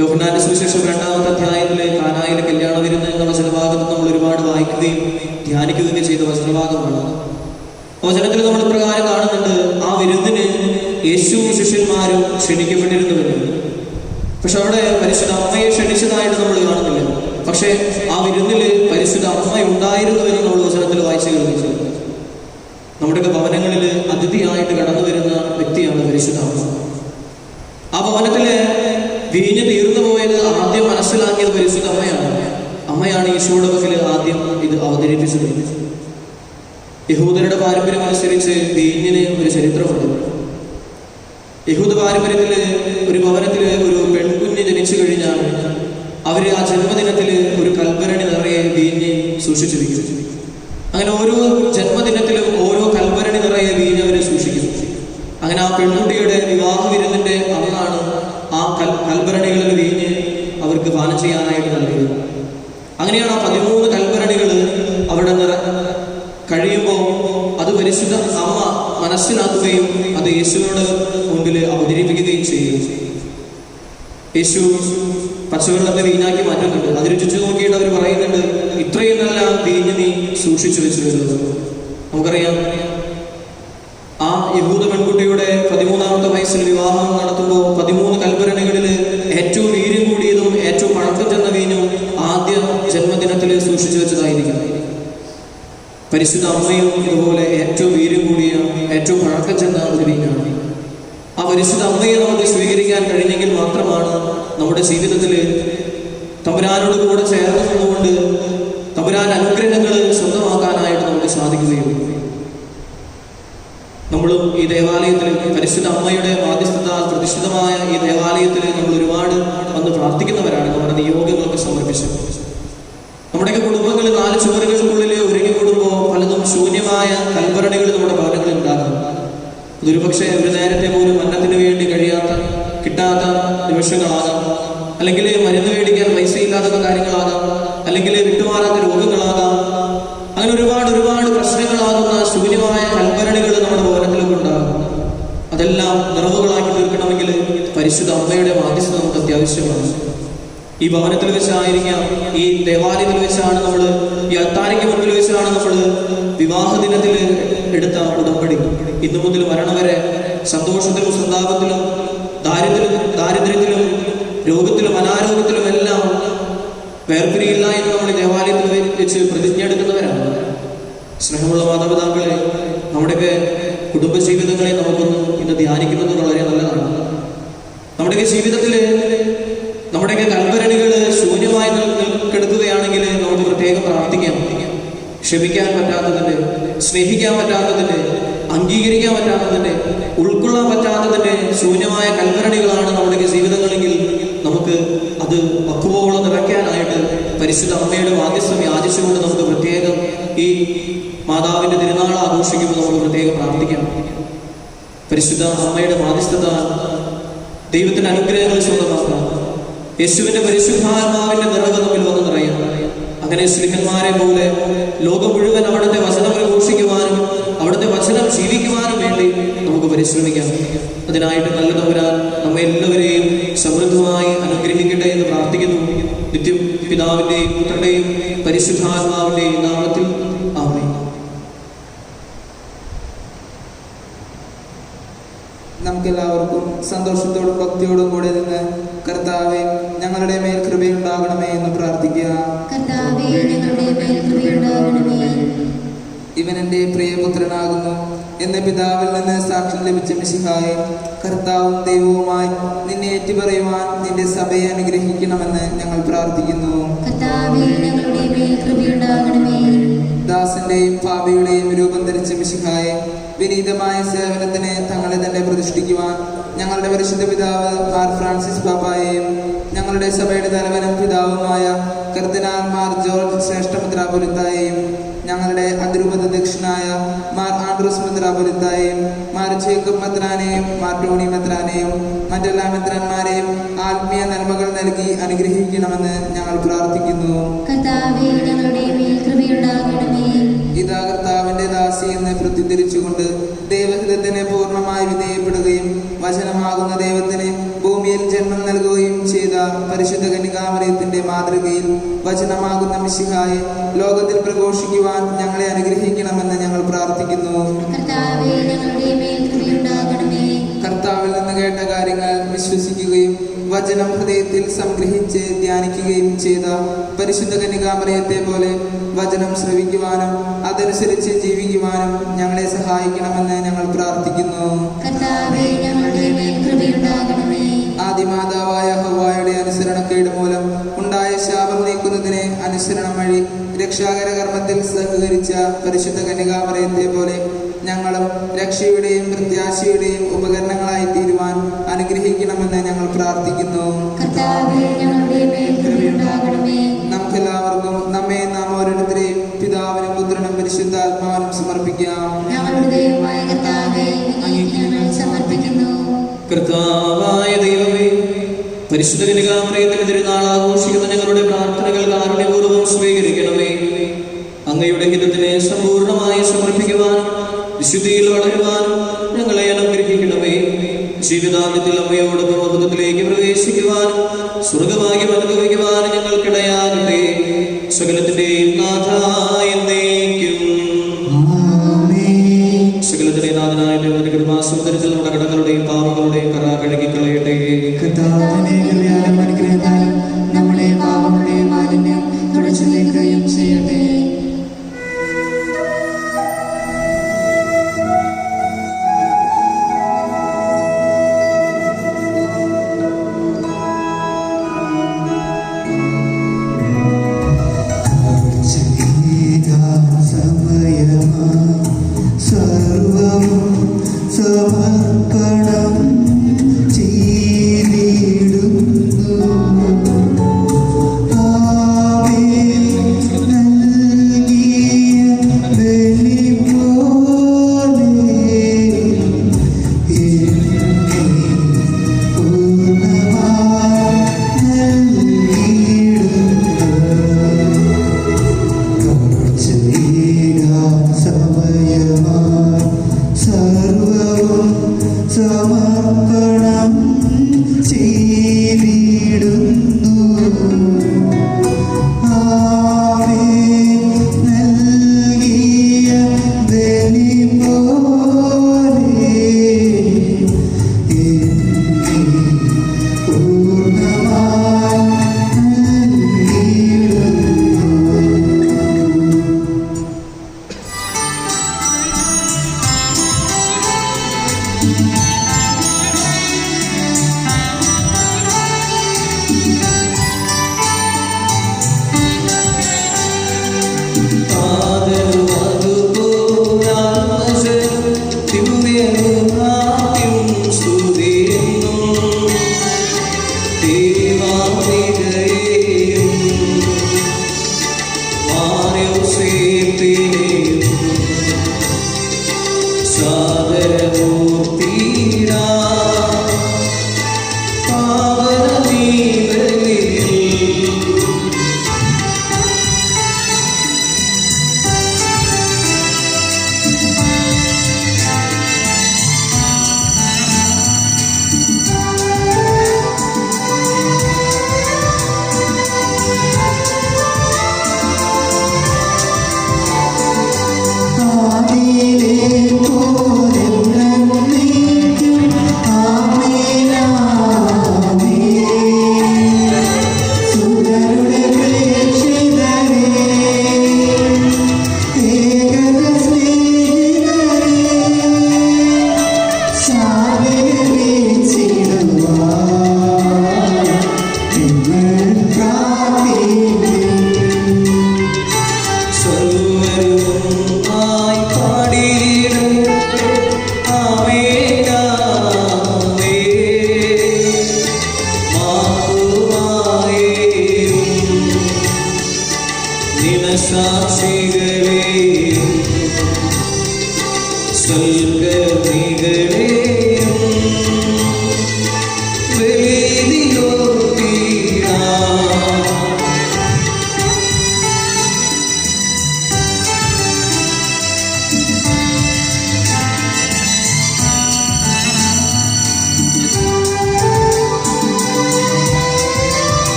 S1: യോഹന്നാന്റെ സുവിശേഷം 2-ാമത്തെ അധ്യായത്തിലെ കാനായിലെ കല്യാണ വിരുന്ന് എന്ന വചനഭാഗത്ത് നമ്മൾ ഒരുപാട് വായിക്കുകയും ധ്യാനിക്കുകയും ചെയ്ത വചനഭാഗമാണ്. വചനത്തിൽ നമ്മൾ പ്രകാരം കാണുന്നുണ്ട്, ആ വിരുന്നിന് യേശുവും ശിഷ്യന്മാരും ക്ഷണിക്കപ്പെട്ടിരുന്നുവെന്ന്. പക്ഷെ അവിടെ പരിശുദ്ധ അമ്മയെ ക്ഷണിച്ചതായിട്ട് നമ്മൾ കാണുന്നില്ല. പക്ഷെ ആ വിരുന്നിൽ പരിശുദ്ധ അമ്മ ഉണ്ടായിരുന്നുവെന്ന് നമ്മൾ വചനത്തിൽ വായിച്ചു കേൾപ്പിച്ചു. നമ്മുടെയൊക്കെ ഭവനങ്ങളിൽ അതിഥിയായിട്ട് കടന്നു വരുന്ന വ്യക്തിയാണ് പരിശുദ്ധ അമ്മ. ആ ഭവനത്തില് വീഞ്ഞ് തീർന്നു പോയത് ആദ്യം മനസ്സിലാക്കിയത് പരിശുദ്ധ അമ്മയാണ്. അമ്മയാണ് ഈശോയുടെ പക്കൽ ആദ്യം ഇത് അവതരിപ്പിച്ചത്. യഹൂദരുടെ പാരമ്പര്യം അനുസരിച്ച് വീഞ്ഞിന് ഒരു ചരിത്രമുണ്ട്. യഹൂദ പാരമ്പര്യത്തില് ഒരു ഭവനത്തില് ഒരു പെൺകുഞ്ഞ് ജനിച്ചു കഴിഞ്ഞാൽ അവര് ആ ജന്മദിനത്തില് ഒരു കൽഭരണി നിറയെ വീഞ്ഞ് സൂക്ഷിച്ചിരിക്കും. അങ്ങനെ ഓരോ ജന്മദിനത്തിലും ഓരോ കൽഭരണി നിറയെ വീഞ്ഞ് അവര് സൂക്ഷിക്കും. അങ്ങനെ ആ പെൺകുട്ടിയുടെ വിവാഹ വിരുന്നിന്റെ അന്നാണ് ആ കൽഭരണികളിൽ വീഞ്ഞ് അവർക്ക് പാനം ചെയ്യാനായിട്ട് നൽകിയത്. അങ്ങനെയാണ് ആ 13 കൽഭരണികൾ അവിടെ കഴിയുമ്പോൾ അത് പരിശുദ്ധ അമ്മ മനസ്സിലാക്കുകയും അത് യേശുവിനോട് മുൻപിൽ അവതരിപ്പിക്കുകയും ചെയ്യും. യേശു പച്ചവെള്ളത്തെ വീഞ്ഞാക്കി മാറ്റുന്നുണ്ട്. അത് രുചിച്ചു നോക്കിയിട്ട് അവർ പറയുന്നുണ്ട്, ഇത്രയും നല്ല വീഞ്ഞ് നീ സൂക്ഷിച്ചു വെച്ചു വരുന്നത്. നമുക്കറിയാം, ആ യഹൂദ പെൺകുട്ടിയുടെ 13-ാമത്തെ വയസ്സിൽ വിവാഹം നടത്തുമ്പോൾ 13 കൽഭരണികളിൽ ഏറ്റവും വീര്യം കൂടിയതും ഏറ്റവും പഴക്കം ചെന്ന വീഞ്ഞും ആദ്യ ജന്മദിനത്തിൽ സൂക്ഷിച്ചു വെച്ചതായിരിക്കും. പരിശുദ്ധ അമ്മയും ഇതുപോലെ ഏറ്റവും വീര്യം കൂടിയ ഏറ്റവും പഴക്കം ചെന്ന ഒരു വീഞ്ഞാണ്. ആ പരിശുദ്ധ അമ്മയെ നമുക്ക് സ്വീകരിക്കാൻ കഴിഞ്ഞെങ്കിൽ മാത്രമാണ് നമ്മുടെ ജീവിതത്തിൽ തമ്പുരാനോട് കൂടെ ചേർന്ന് നിന്നുകൊണ്ട് തമ്പുരാൻ അനുഗ്രഹങ്ങൾ സ്വന്തമാക്കാനായിട്ട് നമുക്ക് സാധിക്കുകയുള്ളൂ. നമ്മളും ഈ ദേവാലയത്തിൽ പരിശുദ്ധ അമ്മയുടെ മാധ്യസ്ഥത പ്രതിഷ്ഠിതമായ ഈ ദേവാലയത്തിൽ നമ്മൾ ഒരുപാട് വന്ന് പ്രാർത്ഥിക്കുന്നവരാണ്. നമ്മുടെ നിയോഗങ്ങളൊക്കെ സമർപ്പിച്ചു. നമ്മുടെയൊക്കെ കുടുംബങ്ങളിൽ 4 ചുവരുകൾക്കുള്ളിൽ ഒരുങ്ങിക്കൂടുമ്പോൾ പലതും ശൂന്യമായ കൽഭരണികൾ നമ്മുടെ ഭവനങ്ങളിൽ ഉണ്ടാകും. അതൊരു പക്ഷേ ഒരു നേരത്തെ പോലും അന്നത്തിന് വേണ്ടി കിട്ടാത്ത നിമിഷങ്ങളാകാം, അല്ലെങ്കിൽ മരുന്ന് മേടിക്കാൻ പൈസയില്ലാത്ത കാര്യങ്ങളാകാം, അല്ലെങ്കിൽ വിട്ടുമാറാത്ത രോഗങ്ങളാകാം. അങ്ങനെ ഒരുപാട് പ്രശ്നങ്ങളാകുന്ന ശൂന്യമായ കൽഭരണികൾ നമ്മുടെ ഭവനത്തിലൊക്കെ ഉണ്ടാകും. അതെല്ലാം നിറവുകളാക്കി തീർക്കണമെങ്കിൽ പരിശുദ്ധ അമ്മയുടെ മാധ്യസ്ഥത നമുക്ക് അത്യാവശ്യമാണ്. ഈ ഭവനത്തിൽ വെച്ചായിരിക്കാം, ഈ ദേവാലയത്തിൽ വെച്ചാണ് നമ്മൾ, ഈ അത്താരിക്ക് മുമ്പിൽ വെച്ചാണ് നമ്മൾ വിവാഹ ദിനത്തിൽ എടുത്ത ഉടമ്പടി. ഇന്നു മുതൽ മരണം വരെ സന്തോഷത്തിലും സന്താപത്തിലും ദാരിദ്ര്യത്തിലും രോഗത്തിലും അനാരോഗ്യത്തിലും എല്ലാം വേർപിരിയില്ല എന്ന് നമ്മൾ ദേവാലയത്തിൽ വെച്ച് പ്രതിജ്ഞ എടുക്കുന്നവരാണ്. സ്നേഹമുള്ള മാതാപിതാക്കളെ, നമ്മുടെയൊക്കെ കുടുംബജീവിതങ്ങളെ നമുക്കൊന്ന് ഇന്ന് ധ്യാനിക്കുന്നത് വളരെ നല്ലതാണ്. നമ്മുടെയൊക്കെ ജീവിതത്തിൽ നമ്മുടെയൊക്കെ കൽഭരണികൾ ശൂന്യമായി കിടക്കുകയാണെങ്കിൽ നമുക്ക് പ്രത്യേകം പ്രാർത്ഥിക്കാം. ക്ഷമിക്കാൻ പറ്റാത്തതിൻ്റെ, സ്നേഹിക്കാൻ പറ്റാത്തതിൻ്റെ, അംഗീകരിക്കാൻ പറ്റാത്തതിൻ്റെ, ഉൾക്കൊള്ളാൻ പറ്റാത്തതിൻ്റെ ശൂന്യമായ കൽഭരണികളാണ് നമ്മുടെയൊക്കെ ജീവിതങ്ങളെങ്കിൽ നമുക്ക് അത് പക്വോളം നിറയ്ക്കാനായിട്ട് പരിശുദ്ധ അമ്മയുടെ മാധ്യസ്ഥം യാചിച്ചുകൊണ്ട് നമുക്ക് പ്രത്യേകം ഈ മാതാവിൻ്റെ തിരുനാൾ ആഘോഷിക്കുമ്പോൾ നമുക്ക് പ്രത്യേകം പ്രാർത്ഥിക്കാം. പരിശുദ്ധ അമ്മയുടെ മാധ്യസ്ഥത ദൈവത്തിൻ്റെ അനുഗ്രഹങ്ങൾ സ്വന്തമാക്കാം. യേശുവിന്റെ പരിശുദ്ധാത്മാവിന്റെ നിറവ് നമ്മിൽ വന്നു നിറയാം. അങ്ങനെ സ്ലിഹന്മാരെ പോലെ ലോകം മുഴുവൻ അവിടുത്തെ വചനം ഘോഷിക്കുവാനും അവിടുത്തെ വചനം ജീവിക്കുവാനും വേണ്ടി നമുക്ക് പരിശ്രമിക്കാം. അതിനായിട്ട് നല്ല തമ്പുരാൻ നമ്മെ എല്ലാവരെയും സമൃദ്ധമായി അനുഗ്രഹിക്കട്ടെ എന്ന് പ്രാർത്ഥിക്കുന്നു. നിത്യം പിതാവിന്റെയും പുത്രന്റെയും പരിശുദ്ധാത്മാവിന്റെയും നാമത്തിൽ ആമേൻ.
S2: നമുക്കെല്ലാവർക്കും സന്തോഷത്തോടും ഭക്തിയോടും കൂടെ നിന്ന് കർത്താവേ, ഞങ്ങളുടെ മേൽ കൃപയുണ്ടാകണമേ എന്ന് പ്രാർത്ഥിക്കാം. ഇവൻ എൻ്റെ പ്രിയപുത്രനാകുന്നു എന്ന പിതാവിൽ നിന്ന് സാക്ഷ്യം ലഭിച്ച മിശിഹായെ, കർത്താവും ദൈവവുമായി നിന്നെ ഏറ്റുപറയുവാൻ നിന്റെ സഭയെ അനുഗ്രഹിക്കണമെന്ന് ഞങ്ങൾ പ്രാർത്ഥിക്കുന്നു. ദാസന്റെയും പാപിയുടെയും രൂപം ധരിച്ച മിശിഹായെ, വിനീതമായ സേവനത്തിന് തങ്ങളെ തന്നെ പ്രതിഷ്ഠിക്കുവാൻ ഞങ്ങളുടെ പരിശുദ്ധ പിതാവ് മാർ ഫ്രാൻസിസ് പാപ്പായെയും ഞങ്ങളുടെ സഭയുടെ തലവനും പിതാവുമായ കർദിനാൾ മാർ ജോർജ് ശ്രേഷ്ഠ മെത്രാപ്പൊലീത്തായെയും ഞങ്ങളുടെ അതിരൂപതധ്യക്ഷനായ മാർ ആൻഡ്രൂസ് മെത്രാപ്പൊലീത്തായെയും മാർ ജേക്കബ് മെത്രാനെയും മാർ ടോണി മെത്രാനെയും മറ്റെല്ലാ മെത്രാന്മാരെയും ആത്മീയ നന്മകൾ നൽകി അനുഗ്രഹിക്കണമെന്ന് ഞങ്ങൾ പ്രാർത്ഥിക്കുന്നു. ഇതാ കർത്താവിന്റെ ദാസി എന്ന് പ്രത്യുദ്ധരിച്ചുകൊണ്ട് ദൈവഹിതത്തിന് പൂർണ്ണമായി വിധേയപ്പെടുകയും വചനമാകുന്ന ദൈവത്തിന് ഭൂമിയിൽ ജന്മം നൽകുകയും ചെയ്ത പരിശുദ്ധ കന്യകാമറിയത്തിന്റെ മാതൃകയിൽ വചനമാകുന്ന മിശിഹായെ ലോകത്തിൽ പ്രഘോഷിക്കുവാൻ ഞങ്ങളെ അനുഗ്രഹിക്കണമെന്ന് ഞങ്ങൾ പ്രാർത്ഥിക്കുന്നു. കർത്താവിൽ നിന്ന് കേട്ട കാര്യങ്ങൾ വിശ്വസിക്കുകയും വചനം ഹൃദയത്തിൽ സംഗ്രഹിച്ച് ധ്യാനിക്കുകയും ചെയ്ത പരിശുദ്ധ കന്യകാമറിയത്തെ പോലെ വചനം ശ്രവിക്കുവാനും അതനുസരിച്ച് ജീവിക്കുവാനും ഞങ്ങളെ സഹായിക്കണമെന്ന് ഞങ്ങൾ പ്രാർത്ഥിക്കുന്നു. ആദിമാതാവായ ഹവ്വായുടെ അനുസരണക്കേട് മൂലം ഉണ്ടായ ശാപം നീക്കുന്നതിനെ അനുസരണം വഴി രക്ഷാകര കർമ്മത്തിൽ സഹകരിച്ച പരിശുദ്ധ കന്യകാമറിയത്തെ പോലെ ഞങ്ങളും രക്ഷയുടെയും പ്രത്യാശയുടെയും ഉപകരണങ്ങളായി തീരുവാൻ അനുഗ്രഹിക്കണമെന്ന് ഞങ്ങൾ പ്രാർത്ഥിക്കുന്നു. നമുക്കെല്ലാവർക്കും നമ്മെ നാം ഓരോരുത്തരെയും പിതാവിനും പുത്രനും പരിശുദ്ധാത്മാവിനും സമർപ്പിക്കാം.
S1: കർത്താവായ ദൈവമേ, പരിശുദ്ധ കന്യകാമറിയത്തിന്റെ തിരുനാൾ ആഘോഷിക്കുന്ന ഞങ്ങളുടെ പ്രാർത്ഥനകൾ കാരുണ്യപൂർവ്വം സ്വീകരിക്കണമേ. അങ്ങയുടെ ഹിതത്തിനെ സമ്പൂർണമായി സമർപ്പിക്കുവാനും വിശുദ്ധിയിൽ വളരുവാനും ഞങ്ങളെ അനുഗ്രഹിക്കണമേ. ജീവിതാന്ത്യത്തിൽ അമ്മയോടൊപ്പം മഹത്വത്തിലേക്ക് പ്രവേശിക്കുവാനും സ്വർഗഭാഗ്യം അനുഭവിക്കുവാനും ഞങ്ങൾക്കിടയാകട്ടെ. സകലത്തിന്റെയും നാഥായ എന്നേക്കും. സകലത്തിന്റെയും നാഥനായ ദൈവത്തിന്റെ കൃപാസമുദ്രത്തിൽ നമ്മുടെ കടങ്ങളുടെയും പാപങ്ങളുടെയും കറ കഴുകിക്കളയട്ടെ.
S3: നമ്മുടെ പാപങ്ങളുടെയും മാലിന്യം തുടച്ചു നീക്കുകയും ചെയ്യട്ടെ.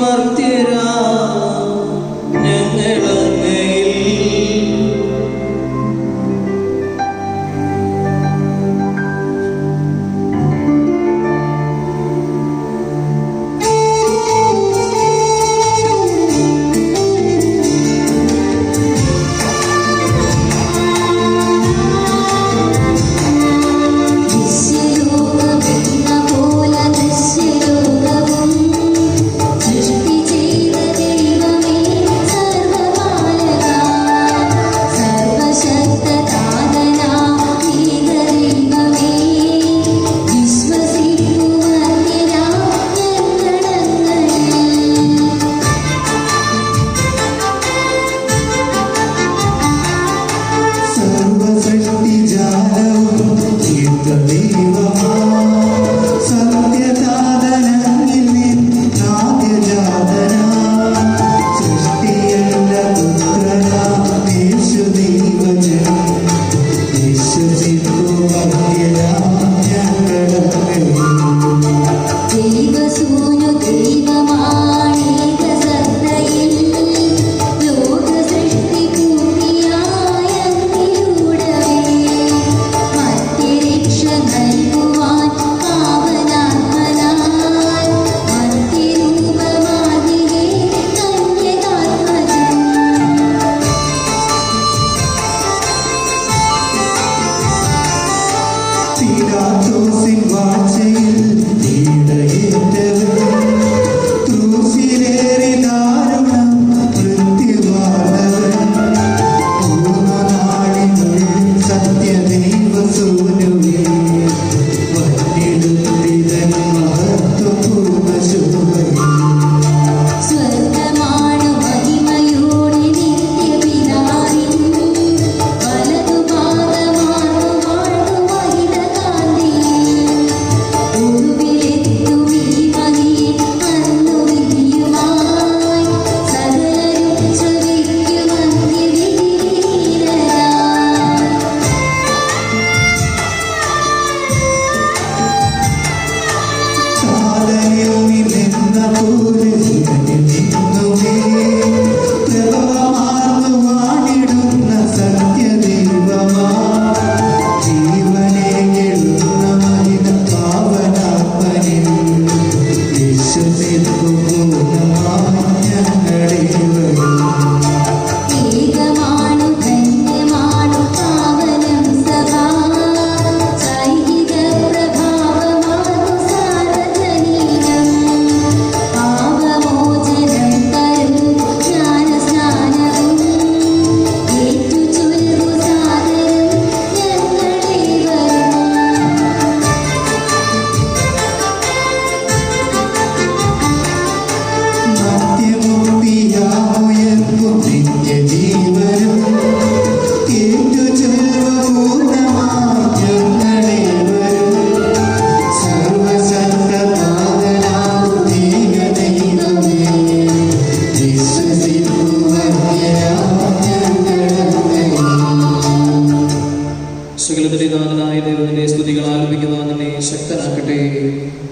S1: മർത്യരാ ഞങ്ങളങ്ങയിൽ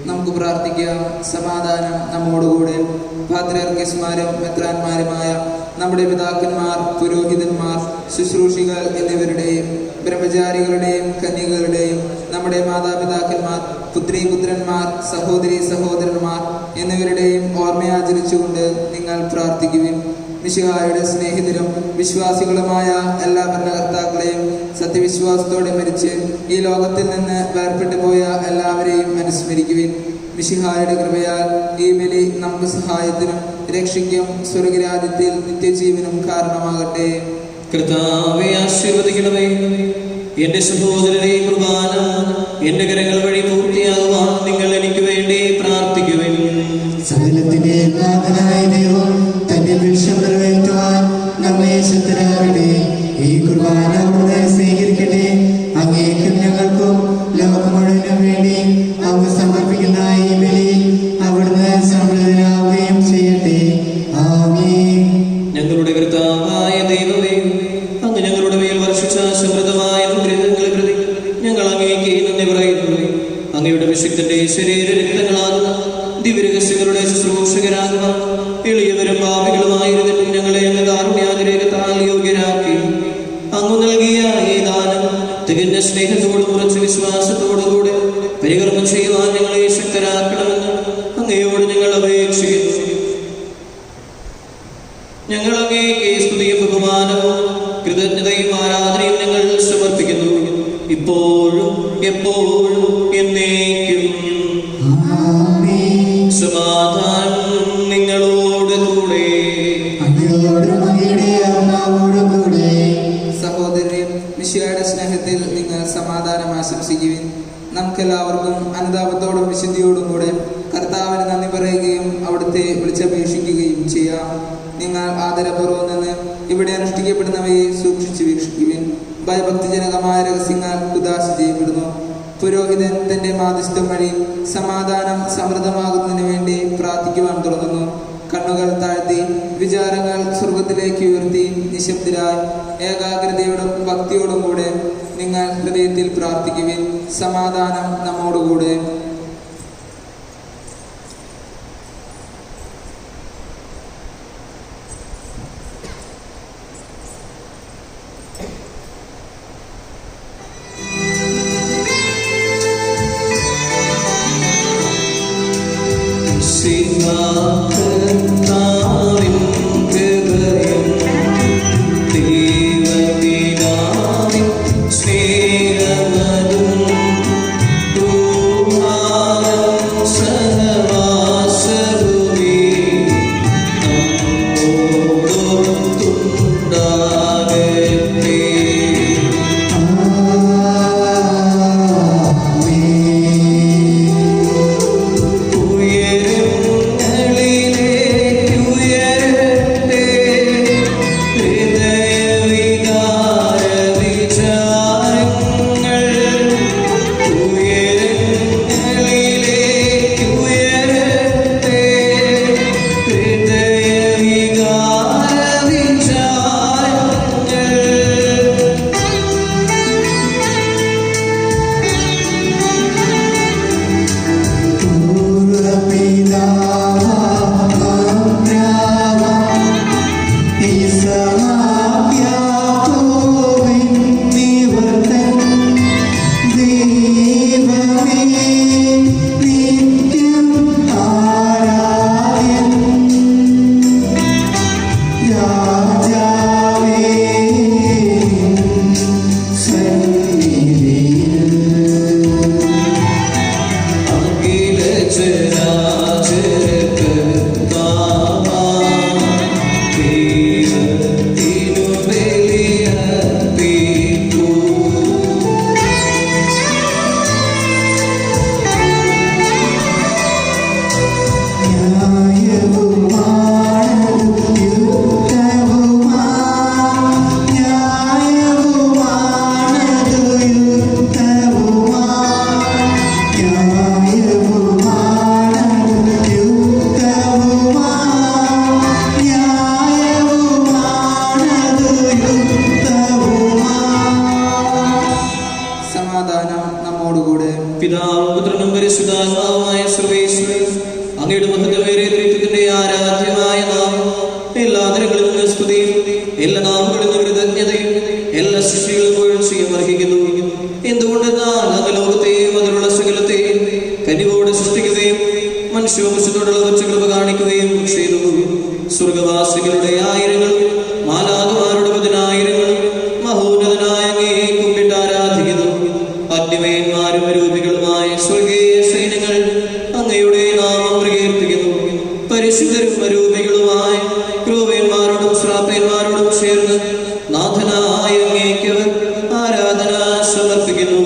S2: നമുക്ക് പ്രാർത്ഥിക്കാം. സമാധാനം നമ്മോടുകൂടെ. പാത്രിയാർക്കീസുമാരും മെത്രാന്മാരുമായ നമ്മുടെ പിതാക്കന്മാർ, പുരോഹിതന്മാർ, ശുശ്രൂഷികൾ എന്നിവരുടെയും ബ്രഹ്മചാരികളുടെയും കന്യകളുടെയും നമ്മുടെ മാതാപിതാക്കന്മാർ, പുത്രി പുത്രന്മാർ, സഹോദരി സഹോദരന്മാർ എന്നിവരുടെയും ഓർമ്മയാചരിച്ചുകൊണ്ട് നിങ്ങൾ പ്രാർത്ഥിക്കുവിൻ. മിശിഹായുടെ സ്നേഹിതരും വിശ്വാസികളുമായ എല്ലാ ഭരണകർത്താക്കളെയും സത്യവിശ്വാസത്തോടെ മരിച്ച് ഈ ലോകത്തിൽ നിന്ന് വേർപെട്ടു പോയ എല്ലാവരെയും അനുസ്മരിക്കുവിൻ. മിശിഹായുടെ കൃപയാൽ ഈ ബലി നമുക്ക് സഹായത്തിനും രക്ഷയ്ക്കും സ്വർഗരാജ്യത്തിൽ നിത്യജീവനും കാരണമാകട്ടെ.
S1: കർത്താവേ, ആശീർവദിക്കണമേ. എന്റെ സഹോദരനെ, കുർബാന എന്റെ കരങ്ങൾ വഴി പൂർത്തിയാകുവാൻ നിങ്ങൾ എനിക്ക് വേണ്ടി പ്രാർത്ഥിക്കുവിൻ.
S3: സകലത്തിന്റെ നാഥനായ ദൈവം തന്റെ വിഷം നിറവേറ്റുവാൻ നമ്മെ ശക്തരാകട്ടെ. ഈ കുർബാന അവിടുന്ന് സ്വീകരിക്കട്ടെ. അങ്ങേക്കും ഞങ്ങൾക്കും ലോകം മുഴുവനും വേണ്ടി അങ്ങ് സമർപ്പിക്കുന്ന ഈ ബലി അവിടുന്ന് സമൃദ്ധനാവുകയും ചെയ്യട്ടെ. ആമേൻ.
S1: ഞങ്ങളുടെ കർത്താവായ ദൈവമേ, അങ്ങ് ഞങ്ങളുടെ മേൽ വർഷിച്ച സമൃദ്ധമായ അനുഗ്രഹങ്ങളെ പ്രതി ഞങ്ങൾ അങ്ങേക്ക് നന്ദി പറയുന്നു. അങ്ങയുടെ വിശുദ്ധന്റെ ശരീര രക്തങ്ങളാകുന്ന ദിവ്യരഹസ്യങ്ങളുടെ ശുശ്രൂഷകരാകുവാൻ എളിയവരും പാപികളുമായിരുന്നിട്ട് ഞങ്ങളെ അങ്ങ് കാരുണ്യാതിരേകത്താൽ യോഗ്യരാക്കി. അങ്ങ് നൽകിയ ഈ ദാനം തികഞ്ഞ സ്നേഹത്തോടും ഉറച്ച വിശ്വാസത്തോടും കൂടെ പരികർമ്മം ചെയ്യുവാൻ ഞങ്ങളെ ശക്തരാക്കണമെന്ന് അങ്ങയോട് ഞങ്ങൾ അപേക്ഷിക്കുന്നു. ഞങ്ങൾ അങ്ങേക്ക് സ്തുതിയും ബഹുമാനവും കൃതജ്ഞതയും ആരാധനയും ഞങ്ങൾ സമർപ്പിക്കുന്നു, ഇപ്പോഴും എപ്പോഴും എന്നേക്കും. സമാധാനം നിങ്ങളോട് കൂടെ.
S2: സഹോദരരെ, മിശിഹായുടെ സ്നേഹത്തിൽ നിങ്ങൾ സമാധാനം ആശംസിക്കുവിൻ. നമുക്കെല്ലാവർക്കും അനുതാപത്തോടും വിശുദ്ധിയോടും കൂടെ കർത്താവിന് നന്ദി പറയുകയും അവിടുത്തെ വിളിച്ചപേക്ഷിക്കുകയും ചെയ്യാം. നിങ്ങൾ ആദരപൂർവ്വം നിന്ന് ഇവിടെ അനുഷ്ഠിക്കപ്പെടുന്നവയെ സൂക്ഷിച്ചു വീക്ഷിക്കുവിൻ. ഭയഭക്തിജനകമായ രഹസ്യങ്ങൾ ഉദാശ ചെയ്യപ്പെടുന്നു. പുരോഹിതൻ തന്റെ മാധ്യസ്ഥം വഴി സമാധാനം സമൃദ്ധമാകുന്നതിന് വേണ്ടി പ്രാർത്ഥിക്കുവാൻ തുടങ്ങുന്നു. കണ്ണുകൾ താഴ്ത്തി വിചാരങ്ങൾ സ്വർഗത്തിലേക്ക് ഉയർത്തി നിശബ്ദരായി ഏകാഗ്രതയോടും ഭക്തിയോടും കൂടെ നിങ്ങൾ ഹൃദയത്തിൽ പ്രാർത്ഥിക്കുവിൻ. സമാധാനം നമ്മോടുകൂടെ.
S1: സ്വർഗവാസികളുടെ ആയിരങ്ങളും മാലാഖമാരുടെ പതിനായിരങ്ങളും മഹോന്നതനായ അങ്ങയെ കുമ്പിട്ട് ആരാധിക്കുന്നു. അഗ്നിമയന്മാരും അരൂപികളുമായ സ്വർഗീയ സൈന്യങ്ങൾ അങ്ങയുടെ നാമം പ്രകീർത്തിക്കുന്നു. പരിശുദ്ധരും അരൂപികളുമായ ക്രൂവന്മാരോടും ശ്രാപ്പന്മാരോടും ചേർന്ന് നാഥനായ അങ്ങേക്ക് ആരാധന സമർപ്പിക്കുന്നു.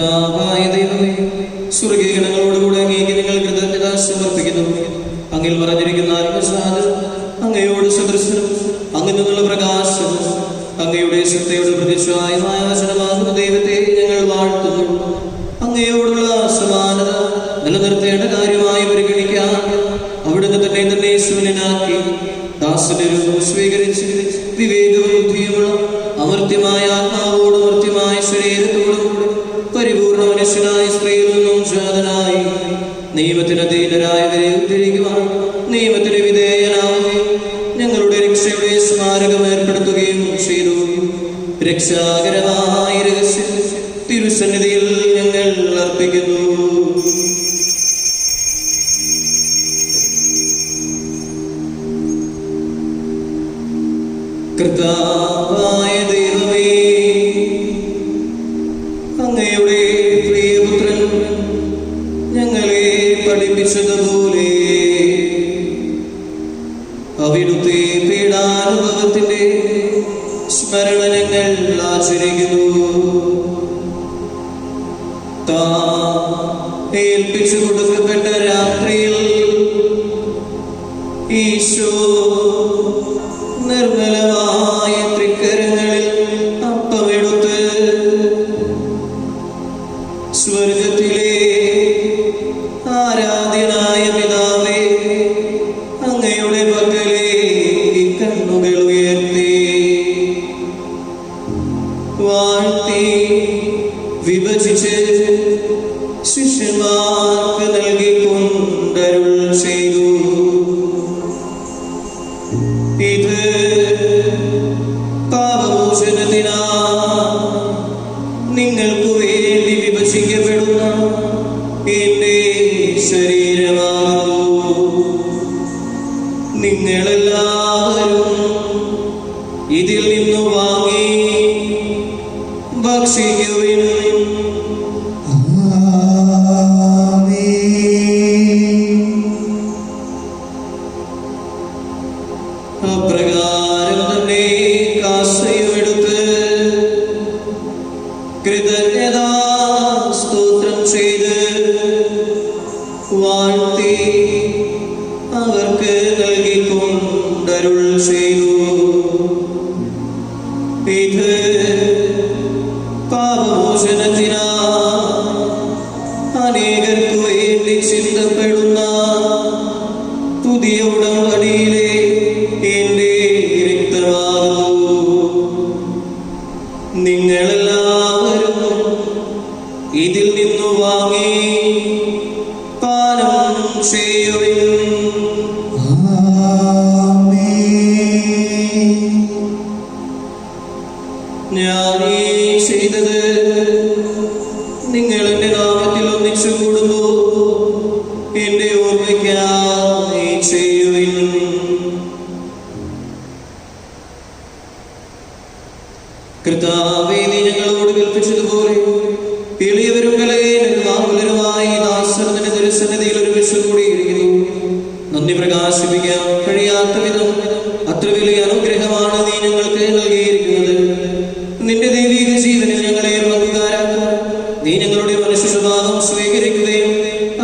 S1: കർത്താവായ ദൈവമേ, സ്വർഗീയഗണങ്ങളോടുകൂടെ അങ്ങേക്ക് ഞങ്ങൾ കൃതജ്ഞത സമർപ്പിക്കുന്നു. അങ്ങിൽ മറഞ്ഞിരിക്കുന്ന ആത്മസാദം, അങ്ങയോട് സദൃശനും അങ്ങിൽ നിന്നുള്ള പ്രകാശവും അങ്ങയുടെ സത്യയുടെ പ്രതിച്ഛായമായ വചനമാകുന്ന ദൈവത്തെ ഞങ്ങൾ വാഴ്ത്തുന്നു. അങ്ങയോടുള്ള സമാനത നിലനിർത്തേണ്ട കാര്യമായി പരിഗണിക്കാൻ അവിടുന്ന് തന്നെ ശൂന്യനാക്കി ദാസന്റെ രൂപം സ്വീകരിച്ച് വിവേകവും ബുദ്ധിയുമുള്ള അമർത്യമായ ആത്മാവോടും അമർത്യമായ ശരീരത്തോടും കൂടെ പരിപൂർണ മനുഷ്യനായ സ്ത്രീയിൽ നിന്നും ജാതനായി നിയമത്തിന് അധീനരായവരെ ഉദ്ധരിക്കുവാൻ നിയമത്തിന് വിധേയനാവുകയും ഞങ്ങളുടെ രക്ഷയുടെ സ്മാരകം ഏർപ്പെടുത്തുകയും ചെയ്തു. രക്ഷാകരമായ രഹസ്യം തിരുസന്നിധിയിൽ ഞങ്ങൾ അർപ്പിക്കുന്നു. കർത്താവായ ദൈവമേ, അങ്ങയുടെ പ്രിയപുത്രൻ ഞങ്ങളെ പഠിപ്പിച്ചതുപോലെ അവിടുത്തെ പീഡാനുഭവത്തിന്റെ സ്മരണ ഞങ്ങൾ ആചരിക്കുന്നു. ഏൽപ്പിച്ചു കൊടുക്കപ്പെട്ട രാത്രിയിൽ ഈശോ നിർമ്മലമായ തൃക്കരങ്ങളിൽ അപ്പമെടുത്ത് സ്വർഗത്തിലെ ആരാധ്യനായ പിതാവേ, അങ്ങയുടെ പക്കലേക്ക് കണ്ണുകൾ ഉയർത്തി വാഴ്ത്തി വിഭജിച്ച് ശിഷ്യന്മാർക്ക് നൽകിക്കൊണ്ടരുൾ ചെയ്തു. ഇത് പാപമോചനത്തിനാ നിങ്ങൾക്ക് വേണ്ടി വിഭജിക്കപ്പെടുന്ന എന്റെ ശരീരമാകുന്നു. നിങ്ങളെല്ലാവരും ഇതിൽ നിന്നു വാങ്ങി ഭക്ഷിക്കുവിൻ. അപ്രകാരം തന്നെ കാസയുമെടുത്ത് കൃതജ്ഞതാ സ്തോത്രം ചെയ്ത് വാഴ്ത്തി അവർക്ക് നൽകിക്കൊണ്ടരുൾ ചെയ്തു. ഇത് പാപമോചനത്തിനാ അനേകർക്കു വേണ്ടി ചിന്തപ്പെടുന്ന പുതിയ ഉടമ്പടിയിലെ എന്റെ രക്തമാകുന്നു. നിങ്ങളെല്ലാവരും ഇതിൽ നിന്നു വാങ്ങി പാനം ചെയ്യുവിൻ. ഞാൻ ഈ ചെയ്തത് നിങ്ങൾ എന്റെ നാമത്തിൽ ഒന്നിച്ചു കൂടുമ്പോൾ എന്റെ ഓർമ്മയ്ക്കായി ചെയ്യുവിൻ. കർത്താവേ, നീ ഞങ്ങളോട് കൽപ്പിച്ചതുപോലെ എളിയവരും കലകേനുമായി ദാസരത്തിന്റെ തിരുസന്നിധിയിൽ ഒരുമിച്ച് കൂടിയിരിക്കുന്നു. നന്ദി പ്രകാശിപ്പിക്കാൻ കഴിയാത്ത വിധം അത്ര വലിയ അനുഗ്രഹമാണ് നീ ഞങ്ങൾക്ക് നൽകിയിരിക്കുന്നത്. നിന്റെ ദൈവിക ജീവനിൽ ഞങ്ങളെ പങ്കുകാരാക്കാൻ നീ ഞങ്ങളുടെ മനുഷ്യ സ്വഭാവം സ്വീകരിക്കുകയും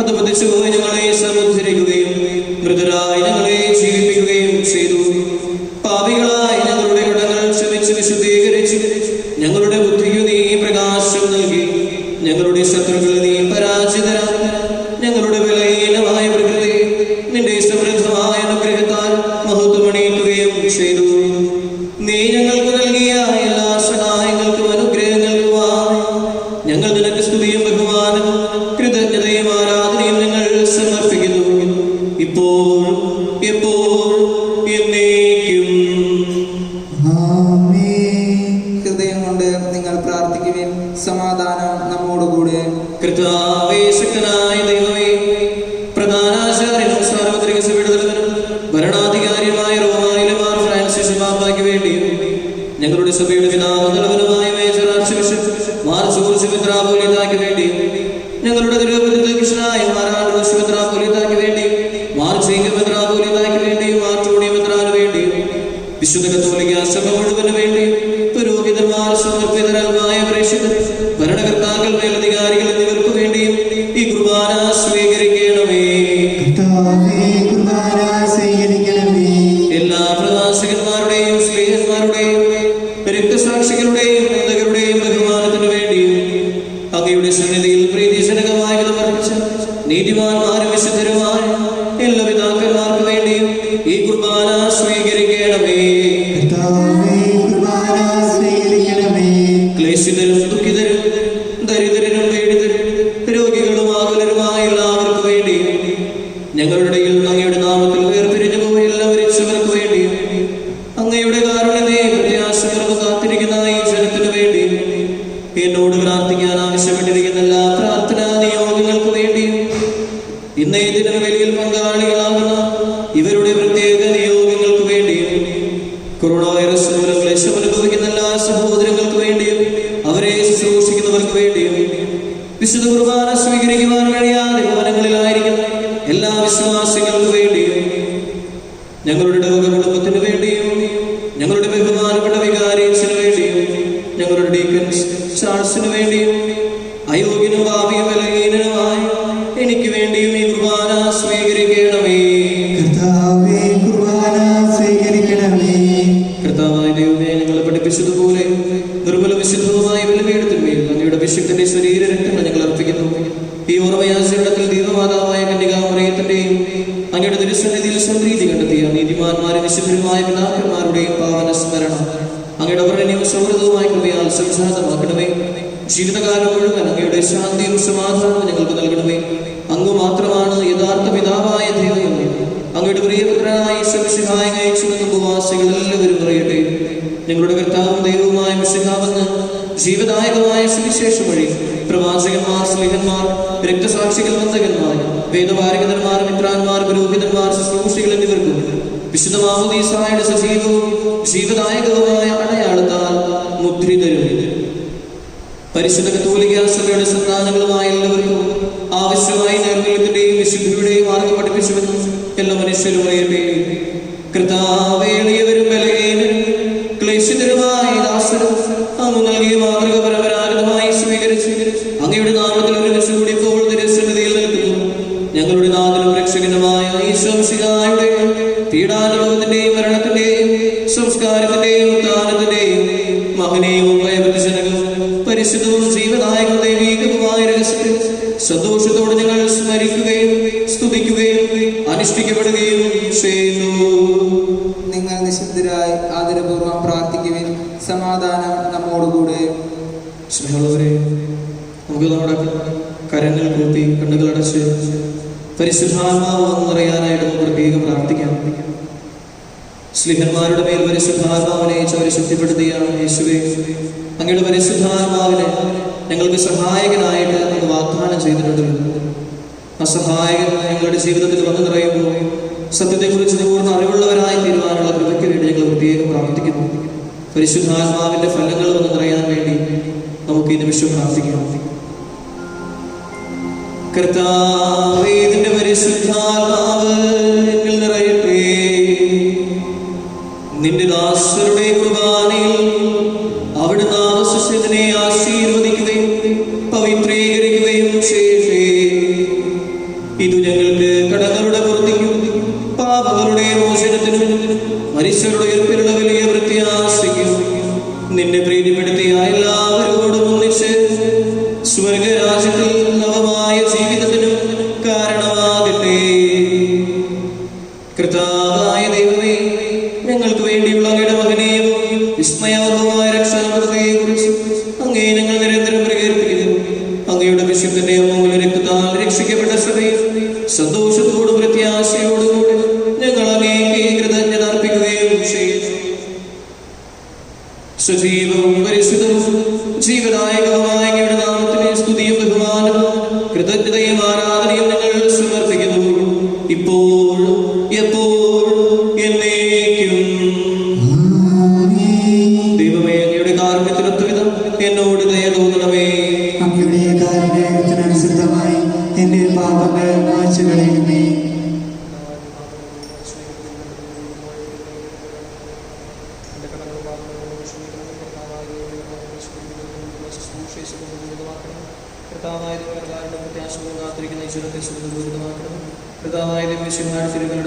S1: അത് പതിച്ചുപോയി ഞങ്ങളെ സമുദ്ധരിക്കുകയും മൃതരായി ഞങ്ങളെ ജീവിപ്പിക്കുകയും ചെയ്തു. പാപികളായി ഞങ്ങളുടെ കടങ്ങൾ ക്ഷമിച്ച് വിശുദ്ധീകരിച്ച് ഞങ്ങളുടെ ബുദ്ധിക്ക് നീ പ്രകാശം നൽകി. ഞങ്ങളുടെ ശത്രുക്കൾ നീ പരാജിതരാക്കി. ഞങ്ങളുടെ വിലഹീനമായ പ്രകൃതി നിന്റെ സമൃദ്ധമായ അനുഗ്രഹത്താൽ മഹത്വമണിയിക്കുകയും ചെയ്തു. നീ ഞങ്ങൾക്ക് നൽകിയ എല്ലാ സഹായങ്ങൾക്കും അനുഗ്രഹങ്ങൾക്കുമായി ഞങ്ങൾ നിനക്ക് സ്തുതിയും ബഹുമാനവും കൃതജ്ഞതയും ആരാധനയും ഞങ്ങൾ സമർപ്പിക്കുന്നു. ഇപ്പോൾ എപ്പോൾ എന്നേക്കും.
S2: ഹൃദയം കൊണ്ട് നിങ്ങൾ പ്രാർത്ഥിക്കുവിൻ. സമാധാനം നമ്മോടുകൂടെ.
S1: കർത്താവേ, ശക്തനായ ദൈവമേ, പ്രധാനാചാര്യനും സാർവത്രിക സഭയുടെ തലവനും ഭരണാധികാരിയുമായ റോമായിലെ മാർ ഫ്രാൻസിസ് പാപ്പായ്ക്ക് വേണ്ടിയും ഞങ്ങളുടെ സഭയുടെ പിതാവും തലവനുമായ major archbishop Mar George മെത്രാപ്പോലീത്തായ്ക്ക് വേണ്ടിയും ഞങ്ങളുടെ തിരുവനന്തപുരനായ മാർ ആൻഡ്രൂസ് മെത്രാപ്പോലീത്തായ്ക്ക് വേണ്ടിയും മാർ ജേക്കബ് മെത്രാപ്പോലീത്തായ്ക്ക് വേണ്ടിയും മാർ ടോണി മെത്രാന് വേണ്ടിയും വിശുദ്ധ കത്തോലിക്ക സഭ മുഴുവന് വേണ്ടിയും പുരോഹിതന്മാർ, സമർപ്പിതരായ പ്രേക്ഷിതർ, ഭരണകർത്താക്കൾ, മേലധികാരികൾ, നീതിമാന്മാരും വിശുദ്ധരുമായ എല്ലാ പിതാക്കന്മാർക്ക് വേണ്ടിയും ഈ കുർബാന സ്വീകരിക്കണമേ. ക്ലേശിതരും ദുഃഖിതരും ദരിദ്രരും പീഡിതരും രോഗികളും ആകുലരുമായ എല്ലാവർക്കു വേണ്ടിയും ഞങ്ങളുടെ ഇടയിൽ അങ്ങയുടെ നാമത്തിൽ വേർപിരിഞ്ഞു പോയ എല്ലാവരിച്ചവർക്ക് വേണ്ടിയും അങ്ങയുടെ കാരുണ്യത്തെ പ്രത്യാശകർക്ക് കാത്തിരിക്കുന്ന ഈ ജനത്തിനു വേണ്ടിയും എന്നോട് പ്രാർത്ഥിക്കാൻ ആവശ്യപ്പെട്ടിരിക്കുന്ന എല്ലാ പ്രാർത്ഥനാ നിയോഗങ്ങൾക്ക് വേണ്ടിയും ഇന്നേ ദിനം വലിയ പങ്കാളികളാകുന്ന ഇവരുടെ പ്രത്യേക നിയോഗങ്ങൾക്ക് വേണ്ടിയും കൊറോണ വൈറസ് മൂലം ക്ലേശം അനുഭവിക്കുന്ന എല്ലാ സഹോദരങ്ങൾക്ക് വേണ്ടിയും അവരെ ശുശ്രൂഷിക്കുന്നവർക്ക് വേണ്ടിയും വിശുദ്ധ കുർബാന സ്വീകരിക്കുവാൻ കഴിയാതെ ഭവനങ്ങളിലായിരിക്കുന്ന എല്ലാ വിശ്വാസികൾക്ക് വേണ്ടിയും ഞങ്ങളുടെ കുടുംബത്തിന് വേണ്ടിയും ഞങ്ങളുടെ ബഹുമാനപ്പെട്ട വികാരിയച്ഛന് വേണ്ടിയും ഞങ്ങളുടെ ഡീക്കൻസ് ചാൾസിന് വേണ്ടിയും അയോഗ്യനും ഭാവിയും ബലഹീനനുമായ എനിക്ക് വേണ്ടിയും ഈ കുർബാന സ്വീകരിക്കണമേ. കർത്താവായ ദൈവമേ, ഞങ്ങളെ പഠിപ്പിച്ചതുപോലെ നിർമ്മല വിശുദ്ധവുമായ ബലിപീഠത്തിന്മേൽ അങ്ങയുടെ അഭിഷിക്തന്റെ ശരീര രക്തങ്ങൾ ഞങ്ങൾ അർപ്പിക്കുന്നു. ഈ ഓർമ്മയാചരണത്തിൽ ദൈവമാതാവായ കന്യകാമറിയത്തിന്റെയും അങ്ങയുടെ തിരുസന്നിധിയിൽ സംപ്രീതി കണ്ടെത്തിയ നീതിമാന്മാരും വിശുദ്ധരുമായ പിതാക്കന്മാരുടെയും പാവന സ്മരണ അങ്ങയുടെ വർണ്ണനയും സൗഹൃദവുമായ കൃപയാൽ സംജാതമാക്കണമേ. ജീവിതകാലം മുഴുവൻ അങ്ങയുടെ ശാന്തിയും സമാധാനവും ഞങ്ങൾക്ക് നൽകണമേ. അങ്ങ് മാത്രമാണ് യഥാർത്ഥ പിതാവായ ദൈവം. അങ്ങയുടെ പ്രിയപുത്രനായ ഈശോമിശിഹായെ അയച്ചുവെന്ന ഉപവാസികൾ എല്ലാവരും അറിയട്ടെ. ഞങ്ങളുടെ കർത്താവും ദൈവവുമായ മിശിഹാവെന്ന് ജീവദായകമായ സുവിശേഷം വഴി പ്രവാചകന്മാർ, സ്ലീഹന്മാർ, രക്തസാക്ഷികൾ, വന്ദകന്മാർ, വേദപാരകന്മാർ, മിത്രാന്മാർ, പുരോഹിതന്മാർ, ശുശ്രൂഷികൾ എന്നിവർക്കും വിശുദ്ധ മാമോദീസായുടെ സജീവവും ജീവദായകവുമായ അടയാളത്താൽ മുദ്രിതരും പരിശുദ്ധ കത്തോലിക്ക സഭയുടെ സന്താനങ്ങളുമായ എല്ലാവർക്കും ആവശ്യമായ നിർമ്മലത്തിന്റെയും വിശുദ്ധിയുടെയും മാർഗം പഠിപ്പിച്ചുവെന്നും എല്ലാ മനുഷ്യരും അറിയട്ടെ. കർത്താവേ, എളിയവരും ബലഹീനരും ക്ലേശിതരുമായ ദാസരും അങ്ങ് നൽകിയ മാതൃക പരമ്പരാഗതമായി സ്വീകരിച്ച് അങ്ങയുടെ നാമത്തിൽ ഒരുമിച്ച് കൂടി ഇപ്പോൾ തിരുസന്നിധിയിൽ നിൽക്കുന്നു. ഞങ്ങളുടെ നാഥനും രക്ഷകനുമായ ഈശോമിശിഹായുടെ പീഡാനുഭവത്തിന്റെയും മരണത്തിന്റെയും സംസ്കാരത്തിന്റെയും ഉത്ഥാനത്തിന്റെയും മഹനീയവും ഭയഭക്തിജനകവും പരിശുദ്ധവും ജീവനായകവും ദൈവീകവുമായ രഹസ്യത്തിൽ സന്തോഷത്തോടെ ഞങ്ങൾ സ്മരിക്കുകയും സ്തുതിക്കുകയും അനുഷ്ഠിക്കപ്പെടുകയും ചെയ്യുന്നു.
S2: നിങ്ങൾ നിശബ്ദരായി ആദരപൂർവ്വം പ്രാർത്ഥിക്കുവിൻ. സമാധാനം നമ്മോടുകൂടെ.
S1: സ്നേഹമുള്ളവരെ, നമുക്ക് നമ്മുടെ കരങ്ങൾ കൂപ്പി കണ്ണുകളടച്ച് പരിശുദ്ധാത്മാവ് നിറയാനായിട്ട് നമുക്ക് പ്രത്യേകം പ്രാർത്ഥിക്കാം. സ്ലീഹന്മാരുടെ മേൽ പരിശുദ്ധാത്മാവിനെ അവരെ ശക്തിപ്പെടുത്തിയ യേശുവേ, അങ്ങയുടെ പരിശുദ്ധാത്മാവിനെ ഞങ്ങൾക്ക് സഹായകനായിട്ട് അങ്ങ് വാഗ്ദാനം ചെയ്തിട്ടുണ്ടല്ലോ. ആ സഹായകൻ ഞങ്ങളുടെ ജീവിതത്തിൽ വന്നു നിറയുമ്പോൾ സത്യത്തെക്കുറിച്ച് പൂർണ്ണ അറിവുള്ളവരായി തീരുവാനുള്ള കൃപയ്ക്ക് വേണ്ടി ഞങ്ങൾ പ്രത്യേകം പ്രാർത്ഥിക്കുന്നു. പരിശുദ്ധാത്മാവിന്റെ ഫലങ്ങൾ വന്ന് നിറയാൻ വേണ്ടി നമുക്ക് ഈ നിമിഷം പ്രാർത്ഥിക്കാം. കർത്താവേ, നിന്റെ പരിശുദ്ധാത്മാവ് എന്നിൽ നിറയട്ടെ. നിന്റെ ദാസരുടെ കുർബാനയിൽ അവിടുന്ന് ആവശ്യത്തിനെ ആശീർവദിക്കുകയും പവിത്രീകരിക്കുകയും ചെയ്യട്ടെ. ഇത് ഞങ്ങൾക്ക് കടങ്ങളുടെ പൂർത്തിക്കും പാപങ്ങളുടെ മോചനത്തിനും മനുഷ്യരുടെ ഉയർപ്പിലുള്ള വലിയ പ്രത്യാശയ്ക്കും നിന്നെ പ്രീതിപ്പെടുത്തിയ എല്ലാവരോടും ഒന്നിച്ച് സ്വർഗരാജ്യത്തിൽ നവമായ ജീവിതത്തിനും കാരണമാകട്ടെ. കർത്താവായ ദൈവമേ, ഞങ്ങൾക്ക് വേണ്ടിയുള്ള അങ്ങയുടെ മഹനീയവും വിസ്മയാർഹമായ രക്ഷാകർത്തയെ കുറിച്ച് അങ്ങേ ഞങ്ങൾ നിരന്തരം പ്രകീർത്തിക്കുന്നു. അങ്ങയുടെ വിശുദ്ധന്റെ അമൂല്യ രക്തത്താൽ രക്ഷിക്കപ്പെട്ട സഭയിൽ സന്തോഷത്തോടും പ്രത്യാശയോടുകൂടി ഞങ്ങൾ അങ്ങേക്ക് കൃതജ്ഞത അർപ്പിക്കുകയും ചെയ്യുന്നു. സജീവവും പരിശുദ്ധവും ജീവദായകവുമായ അങ്ങയുടെ നാമത്തിലെ സ്തുതിയും ബഹുമാനവും കൃതജ്ഞതയും ആരാധനയും ഞങ്ങൾ സമർപ്പിക്കുന്നു, ഇപ്പോഴും എപ്പോഴും എന്നേക്കും. ദൈവമേ, അങ്ങയുടെ കാരുണ്യത്തിനൊത്തവിധം എന്നോട് ദയ തോന്നണമേ.
S3: അങ്ങയുടെ കാരുണ്യത്തിനനുസൃതമായി എന്റെ പാപങ്ങൾ മായ്ച്ചു കളയണമേ.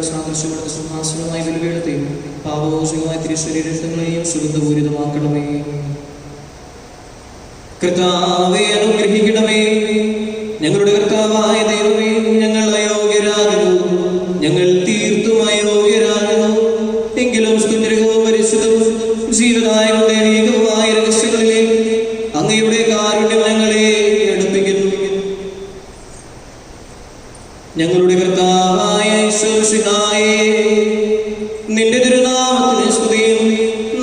S1: സാദൃശ്യപ്പെടുന്ന സിംഹാസനമായി ബലിപീഠത്തെയും പാപമോചകമായ തിരുശരീരങ്ങളെയും സുഗന്ധപൂരിതമാക്കണമേ. കർത്താവേ, അനുഗ്രഹിക്കണമേ. ഞങ്ങളുടെ കർത്താവായ ദൈവമേ, ഞങ്ങളുടെ കർത്താവായ യേശുമിശിഹായേ, നിന്റെ തിരുനാമത്തിന് സ്തുതിയും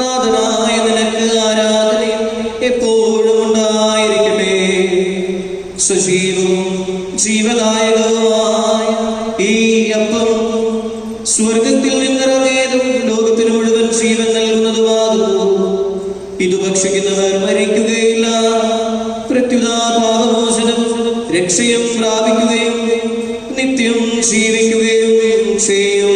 S1: നാഥനായ നിനക്ക് ആരാധനയും എപ്പോഴും ഉണ്ടായിരിക്കട്ടെ. സജീവവും ജീവദായകവുമായ ഈ അപ്പം സ്വർഗത്തിൽ നിന്നിറങ്ങിയതും ലോകത്തിന് മുഴുവൻ ജീവൻ നൽകുന്നതുമാകുന്നു. ഇത് ഭക്ഷിക്കുന്നവർ മരിക്കുകയില്ല, പ്രത്യുത പാപമോചനം രക്ഷയും പ്രാപിക്കുകയും നിത്യം ജീവിക്കുകയും ചെയ്യും.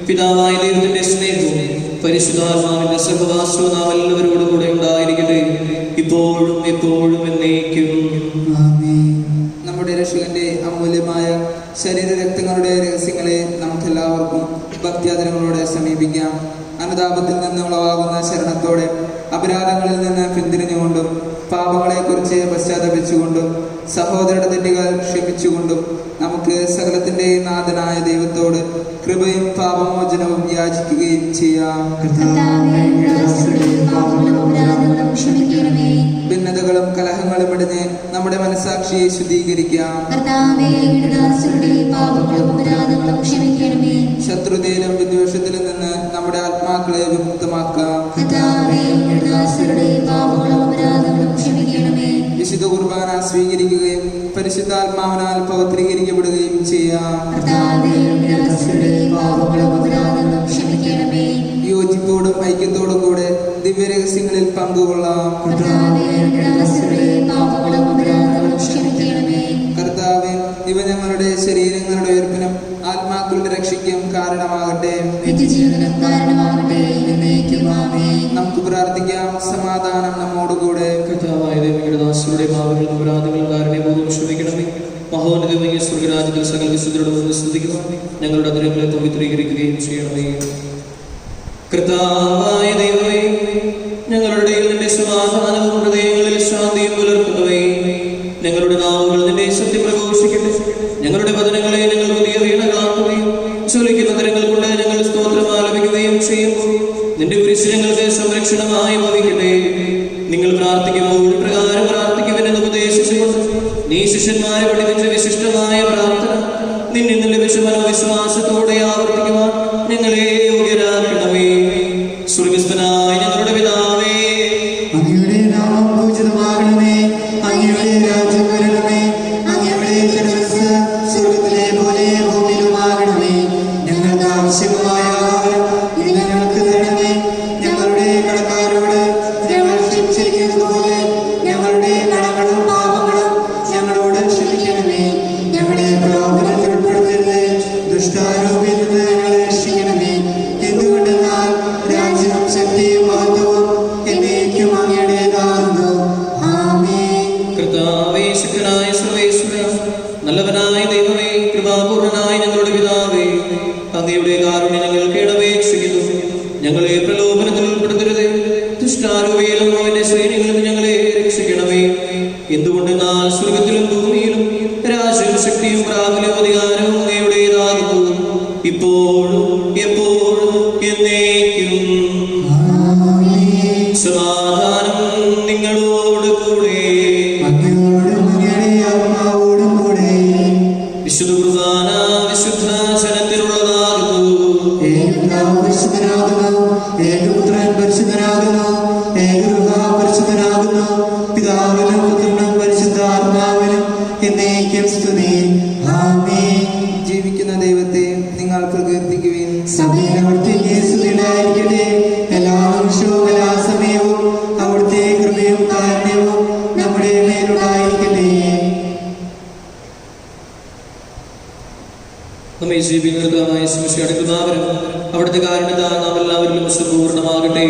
S1: പിതാവായ ദൈവത്തിന്റെ സ്നേഹവും പരിശുദ്ധാത്മാവിന്റെ സഹവാസവും നാം എല്ലാവരോടും കൂടെ ഉണ്ടായിരിക്കട്ടെ, ഇപ്പോഴും എപ്പോഴും എന്നേക്കും.
S2: നമ്മുടെ രക്ഷകന്റെ അമൂല്യമായ ശരീരരക്തങ്ങളുടെ രഹസ്യങ്ങളെ നമുക്കെല്ലാവർക്കും ഭക്ത്യാദരങ്ങളോടെ സമീപിക്കാം. അനുതാപത്തിൽ നിന്ന് ഉളവാകുന്ന ശരണത്തോടെ അപരാധങ്ങളിൽ നിന്ന് പിന്തിരിഞ്ഞുകൊണ്ടും പാപങ്ങളെക്കുറിച്ച് പശ്ചാത്തപിച്ചുകൊണ്ടും സഹോദരരുടെ തെറ്റുകൾ ക്ഷമിച്ചുകൊണ്ടും നമുക്ക് സകലത്തിന്റെ നാഥനായ ദൈവത്തോട് കൃപയും പാപമോചനവും യാചിക്കുകയും ചെയ്യാം. ഭിന്നതകളും കലഹങ്ങളും ഇടഞ്ഞ് നമ്മുടെ മനസാക്ഷിയെ ശുദ്ധീകരിക്കാം. ശത്രുതയിലും വിദ്വേഷത്തിലും നിന്ന് നമ്മുടെ ആത്മാക്കളെ വിമുക്തമാക്കാം. വിശുദ്ധ കുർബാന സ്വീകരിക്കുകയും പരിശുദ്ധാത്മാവിനാൽ പവിത്രീകരിക്കപ്പെടുകയും ചെയ്യാം. യോജിപ്പോടും ഐക്യത്തോടും കൂടെ ദിവ്യരഹസ്യങ്ങളിൽ പങ്കുകൊള്ളാം. കർത്താവേ, ഇവ ഞങ്ങളുടെ ശരീരങ്ങളുടെ ഉയർപ്പിനും ആത്മാക്കളുടെ രക്ഷയ്ക്കും കാരണമാകട്ടെ. നമുക്ക് പ്രാർത്ഥിക്കാം. സമാധാനം നമ്മോടുകൂടെ.
S1: കർത്താവായ ദൈവങ്ങളുടെ ദാസരുടെ പാപങ്ങളും അപരാധങ്ങളും കാരുണ്യപൂർവ്വം ക്ഷമിക്കണമേ. മഹോന്നതമായ സ്വർഗ്ഗരാജ്യത്തിൽ സകല വിശുദ്ധരോട് സ്തുതിക്കുക. ഞങ്ങളുടെ അതിരങ്ങളെ പവിത്രീകരിക്കുകയും ചെയ്യണമേ. കർത്താവായ ദൈവമേ, ഞങ്ങളുടെ ഇടയിൽ നിന്റെ സമാധാനവും ഹൃദയങ്ങളിൽ ശാന്തിയും പുലർത്തുന്നവേ, ഞങ്ങളുടെ നാവുകൾ നിന്റെ സത്യം പ്രഘോഷിക്കട്ടെ. ഞങ്ങളുടെ വചനങ്ങളെ ഞങ്ങൾ പുതിയ വീണകളാക്കുകയും ജ്വലിക്കുന്ന തരങ്ങൾ കൊണ്ട് ഞങ്ങൾ സ്തോത്രം ആലപിക്കുകയും ചെയ്യുമ്പോൾ നിന്റെ കുരിശ് ഞങ്ങൾക്ക് സംരക്ഷണമായി ഭവിക്കട്ടെ. നിങ്ങൾ പ്രാർത്ഥിക്കുമ്പോൾ പ്രകാരം പ്രാർത്ഥിക്കുമെന്ന് ഉപദേശിച്ചുകൊണ്ട് നീ ശിഷ്യന്മാരെ പഠിപ്പിച്ച വിശിഷ്ടമായ പ്രാർത്ഥന നിന്നിൽ നിന്ന് ലഭിച്ച മനോവിശ്വാസത്തോടെ ആവർത്തിക്കുവാൻ ഞങ്ങളെ യോഗ്യരാക്കണമേ. സ്വർഗ്ഗസ്ഥനായ ഞങ്ങളുടെ പിതാവേ,
S3: അങ്ങയുടെ നാമം പൂജിതമാകണമേ. അങ്ങയുടെ രാജ്യം വരണമേ. അങ്ങയുടെ തിരുമനസ്സ് സ്വർഗ്ഗത്തിലെ പോലെ ഭൂമിയിലുമാകണമേ. ഞങ്ങൾക്ക് ആവശ്യമായ ആഹാരം ഇന്ന് ഞങ്ങൾക്ക് തരണമേ. ഞങ്ങളുടെ കടക്കാരോട് ഞങ്ങൾ ക്ഷമിച്ചിരിക്കുന്നത് പോലെ ഞങ്ങളുടെ കടങ്ങളും പാപങ്ങളും ഞങ്ങളോട് ക്ഷമിക്കണമേ. ഞങ്ങളെ പ്രലോഭനത്തിൽ ഉൾപ്പെടുത്തരുത്, ദുഷ്ടാരൂപിയിൽ നിന്ന് ഞങ്ങളെ രക്ഷിക്കണമേ. എന്തുകൊണ്ടെന്നാൽ രാജ്യവും ശക്തിയും
S1: ദുഷ്ടാരൂപയിലും അവന്റെ സൈന്യങ്ങളിൽ ഞങ്ങളെ രക്ഷിക്കണമേ. എന്തുകൊണ്ടെന്നാൽ സ്വർഗത്തിലും ഭൂമിയിലും രാജ്യവും ശക്തിയും പ്രാബല്യവും അധികാരവും അങ്ങയുടേതാകുന്നു, ഇപ്പോഴും എപ്പോഴും എന്നേക്കും. സമാധാനം നിങ്ങളോട് കൂടെ. വിശുദ്ധ കുർബാന വിശുദ്ധ ജനത്തിലുള്ളതാകുന്നു.
S3: ഏകപുത്രൻ പരിശുദ്ധനാകുന്നു, ഏകഗൃഹ പരിശുദ്ധനാകുന്നു, പിതാവിനും പുത്രനും പരിശുദ്ധാത്മാവിനും എന്നേക്കും സ്തുതി. ആമേൻ.
S2: ജീവിക്കുന്ന ദൈവത്തെ നിങ്ങൾ പ്രകീർത്തിക്കുവിൻ.
S3: സഭയിൽ അവിടുത്തെ സ്തുതിയായിരിക്കട്ടെ. എല്ലാ നിമിഷവും എല്ലാ സമയവും അവിടുത്തെ കൃപയും കാരുണ്യവും നമ്മുടെ മേലുണ്ടായിരിക്കട്ടെ.
S1: നമ്മെ ജീവിക്കുന്നതായ ശിശുടുക്കുന്നവരും അവിടുത്തെ കാരണത്താൽ നാം എല്ലാവരിലും പൂർണ്ണമാകട്ടെ.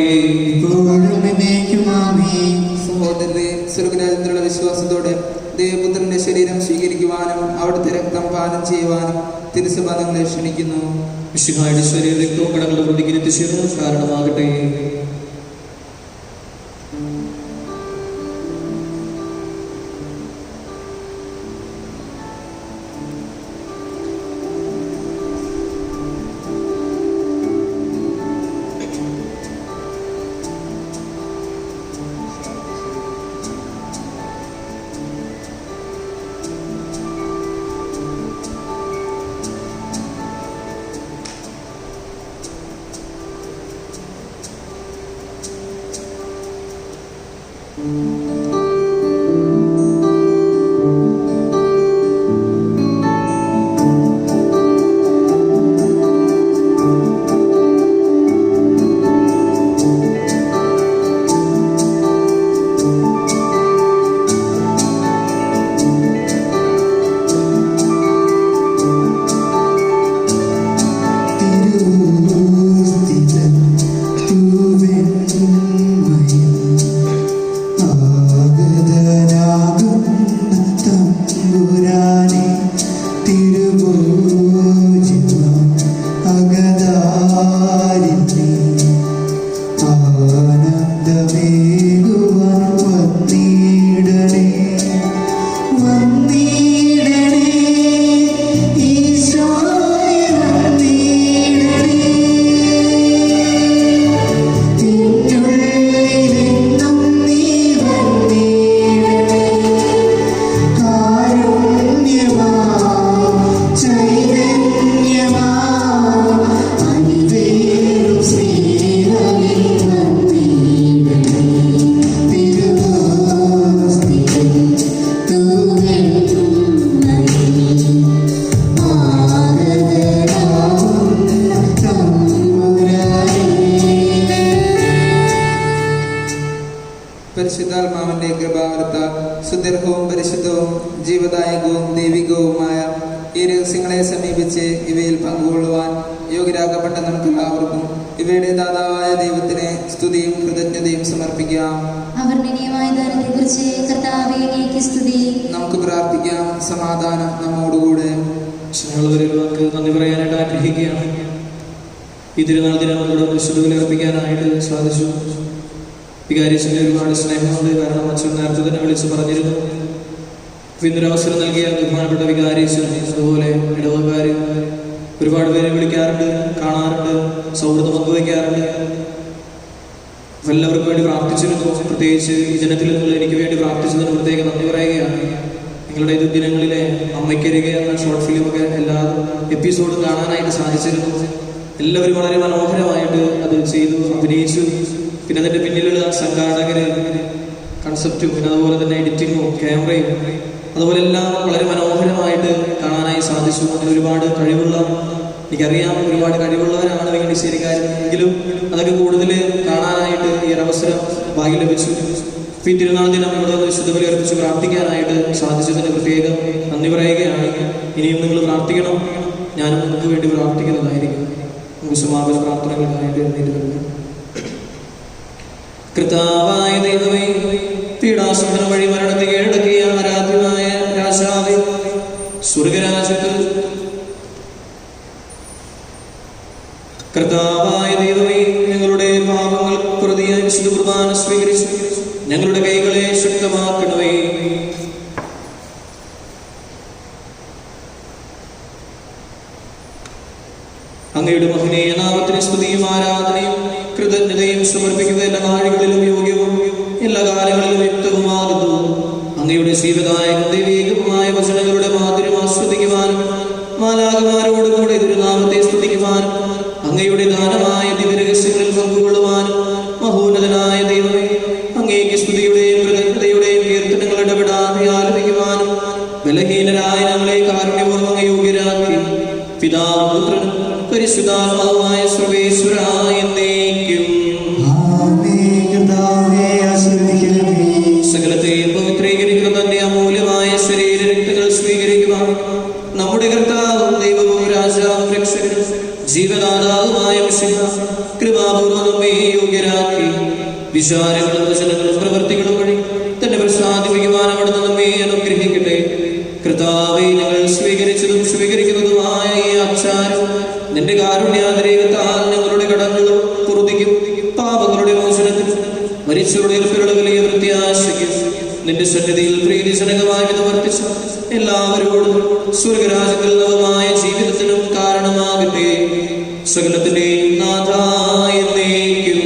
S2: സഹോദരരെ, സ്വർഗരാജ്യത്തിലുള്ള വിശ്വാസത്തോടെ ദൈവപുത്രന്റെ ശരീരം സ്വീകരിക്കുവാനും അവിടുത്തെ രക്തം പാനം ചെയ്യുവാനും തിരുസഭ നിങ്ങളെ ക്ഷണിക്കുന്നു.
S1: മിശിഹായുടെ ശരീര രക്തവും കടങ്ങളുടെ പ്രതിക്ക് ചേർന്ന് കാരണമാകട്ടെ.
S2: പരിശുദ്ധാത്മാവിന്റെ കൃപാവരത്താൽ സുദീർഘവും പരിശുദ്ധവും ജീവദായകവും ദൈവികവുമായ ഈ രഹസ്യങ്ങളെ സമീപിച്ച് ഇവയിൽ പങ്കുകൊള്ളുവാൻ യോഗ്യരാക്കപ്പെട്ട നമുക്ക് എല്ലാവർക്കും ഇവയുടെ ദാതാവായ ദൈവത്തിന് സ്തുതിയും കൃതജ്ഞതയും സമർപ്പിക്കാം. നമുക്ക് പ്രാർത്ഥിക്കാം. സമാധാനം നമ്മോടുകൂടെ.
S1: നന്ദി പറയാനായിട്ട് ആഗ്രഹിക്കുകയാണ്. ഈ തിരുനാൾ ദിനം വിശുദ്ധ ബലിയർപ്പിക്കാനായിട്ട് സാധിച്ചു. വികാരിച്ചിന്റെ ഒരുപാട് സ്നേഹമുണ്ട്. കാരണം അച്ഛൻ നേരത്തെ തന്നെ വിളിച്ച് പറഞ്ഞിരുന്നു. ഇന്നൊരവസരം നൽകിയ ബഹുമാനപ്പെട്ട വികാരിച്ചൻ, അതുപോലെ ഇടവക്കാർ ഒരുപാട് പേരെ വിളിക്കാറുണ്ട്, കാണാറുണ്ട്, സൗഹൃദം പങ്കുവയ്ക്കാറുണ്ട്. എല്ലാവർക്കും വേണ്ടി പ്രാർത്ഥിച്ചിരുന്നു. പ്രത്യേകിച്ച് ഈ ദിനത്തിൽ നിങ്ങൾ എനിക്ക് വേണ്ടി പ്രാർത്ഥിച്ചതിന് പ്രത്യേകം നന്ദി പറയുകയാണ്. നിങ്ങളുടെ ഇത് ദിനങ്ങളിലെ അമ്മയ്ക്കരികെ എന്ന ഷോർട്ട് ഫിലിമൊക്കെ എല്ലാ എപ്പിസോഡും കാണാനായിട്ട് സാധിച്ചിരുന്നു. എല്ലാവരും വളരെ മനോഹരമായിട്ട് അത് ചെയ്തു, അഭിനയിച്ചു. പിന്നെ അതിൻ്റെ പിന്നിലുള്ള സംഘാടകര്, കൺസെപ്റ്റും, പിന്നെ അതുപോലെ തന്നെ എഡിറ്റിങ്ങും ക്യാമറയും അതുപോലെ എല്ലാം വളരെ മനോഹരമായിട്ട് കാണാനായി സാധിച്ചു. അതിൽ ഒരുപാട് കഴിവുള്ള, എനിക്കറിയാം ഒരുപാട് കഴിവുള്ളവരാണ് വെങ്കടശ്ശേരിക്കാരും, എങ്കിലും അതൊക്കെ കൂടുതൽ കാണാനായിട്ട് ഈ ഒരവസരം ഭാഗ്യം ലഭിച്ചു. ഈ തിരുനാൾ ദിനം ഇവിടെ വിശുദ്ധ ബലി അർപ്പിച്ച് പ്രാർത്ഥിക്കാനായിട്ട് സാധിച്ചതിന് പ്രത്യേകം നന്ദി പറയുകയാണ്. ഇനിയും നിങ്ങൾ പ്രാർത്ഥിക്കണം, ഞാനും നിങ്ങൾക്ക് വേണ്ടി പ്രാർത്ഥിക്കുന്നതായിരിക്കും. നമുക്ക് സമാപന പ്രാർത്ഥനകൾക്കായിട്ട് നേരിടുന്നു. കർത്താവായ ദൈവമേ, പീഡാസഹനം വഴി മരണത്തെ കീഴടക്കിയ ആരാധ്യമായ രാജാവേ, സ്വർഗരാജ്യത്ത് കർത്താവായ ദൈവമേ, ഞങ്ങളുടെ പാപങ്ങൾ പ്രതിയായ വിശുദ്ധ കുർബാന കുർബാന സ്വീകരിച്ച് ഞങ്ങളുടെ കൈകളെ ശക്തമാക്കണമേ. അങ്ങയുടെ മഹനീയ നാമത്തിന് സ്തുതിയും ആരാധനയും കൃതജ്ഞതയും സമർപ്പിക്കുക എല്ലാ നാഴികളിലും യോഗ്യവും എല്ലാ കാലങ്ങളിലും യുക്തവുമാകുന്നു. അങ്ങയുടെ ശീലദായക ദൈവീകമായ വചനങ്ങളുടെ മാധുര്യം ആസ്വദിക്കുവാനും മാലാഖമാരോട് കൂടെ തിരുനാമത്തെ സ്തുതിക്കുവാനും അങ്ങയുടെ ദാനമായ ദിവ്യരഹസ്യങ്ങളിൽ പങ്കുകൊള്ളുവാനും മഹോന്നതനായ ദൈവമേ, അങ്ങേക്ക് സ്തുതിയുടെയും കൃതജ്ഞതയുടെയും കീർത്തനങ്ങൾ ഇടപെടാതെ ആലപിക്കുവാനും ബലഹീനരായ ഞങ്ങളെ കാരുണ്യപൂർവ്വം യോഗ്യരാക്കി പിതാവും പുത്രനും പരിശുദ്ധാത്മാവുമായ സർവേശ്വരായ എന്നേക്കും സകലത്തെയും പവിത്രീകരിക്കുന്ന തന്റെ അമൂല്യമായ ശരീരരക്തങ്ങൾ സ്വീകരിക്കുവാൻ നമ്മുടെ കർത്താവും ദൈവവും രാജാവും രക്ഷകനും ജീവദാതാവുമായ മിശിഹാ കൃപാപൂർവ്വം നമ്മെ യോഗ്യരാക്കി വിചാരങ്ങളും വചനങ്ങളും പ്രവൃത്തികളും വഴി തന്നെ പ്രസാദിപ്പിക്കുവാൻ അവിടുന്ന് നമ്മെ അനുഗ്രഹിക്കട്ടെ. കർത്താവേ, ഞങ്ങൾ സ്വീകരിച്ചതും സ്വീകരിക്കുന്നതുമായ ഈ ആചാരം നിന്റെ കാരുണ്യാതിരേകത്താൽ ഞങ്ങളുടെ കടങ്ങളും പുറത്തിക്കും പാപങ്ങളുടെ മോചനത്തിനും മരിച്ചവരുടെ ഉൾപ്പെടെ വലിയ പ്രത്യാശയ്ക്കും നിന്റെ സന്നിധിയിൽ പ്രീതിജനകമായി വർത്തിച്ച എല്ലാവരോടും സ്വർഗരാജ്യത്തിൽ നവമായ ജീവിതത്തിനും കാരണമാകട്ടെ. സകലത്തിന്റെയും നാഥായ എന്നേക്കും.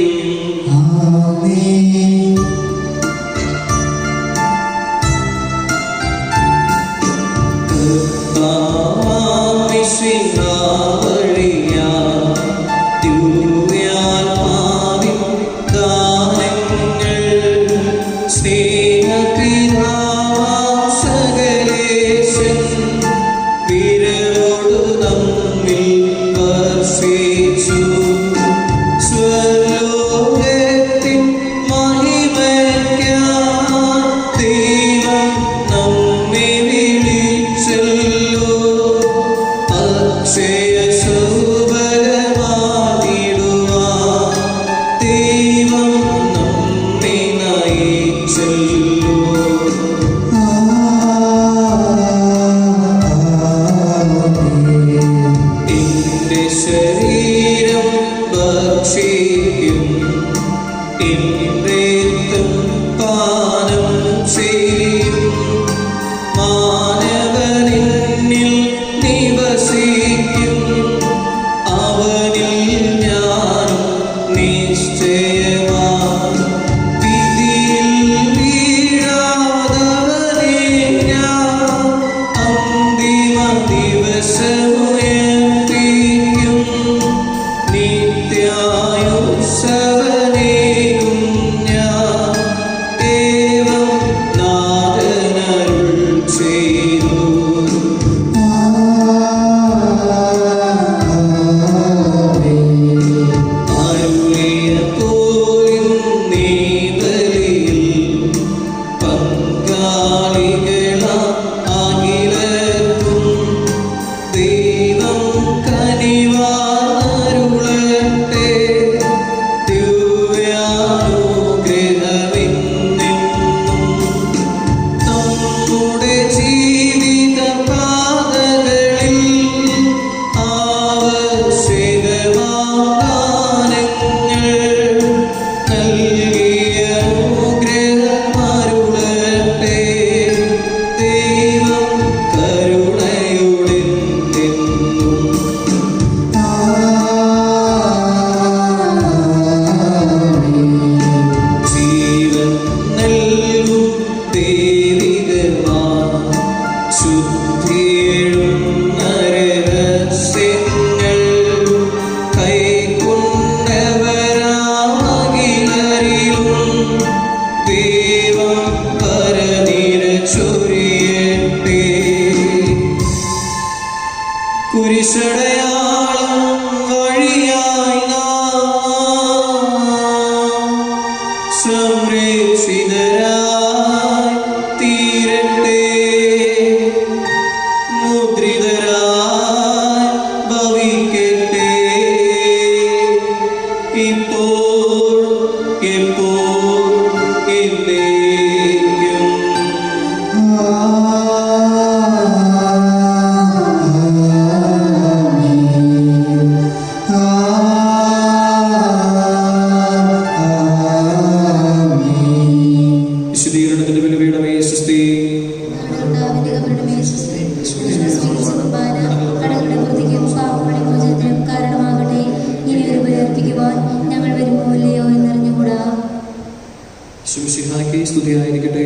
S1: ശിവശിഹായ്ക്ക് സ്തുതിയായിരിക്കട്ടെ.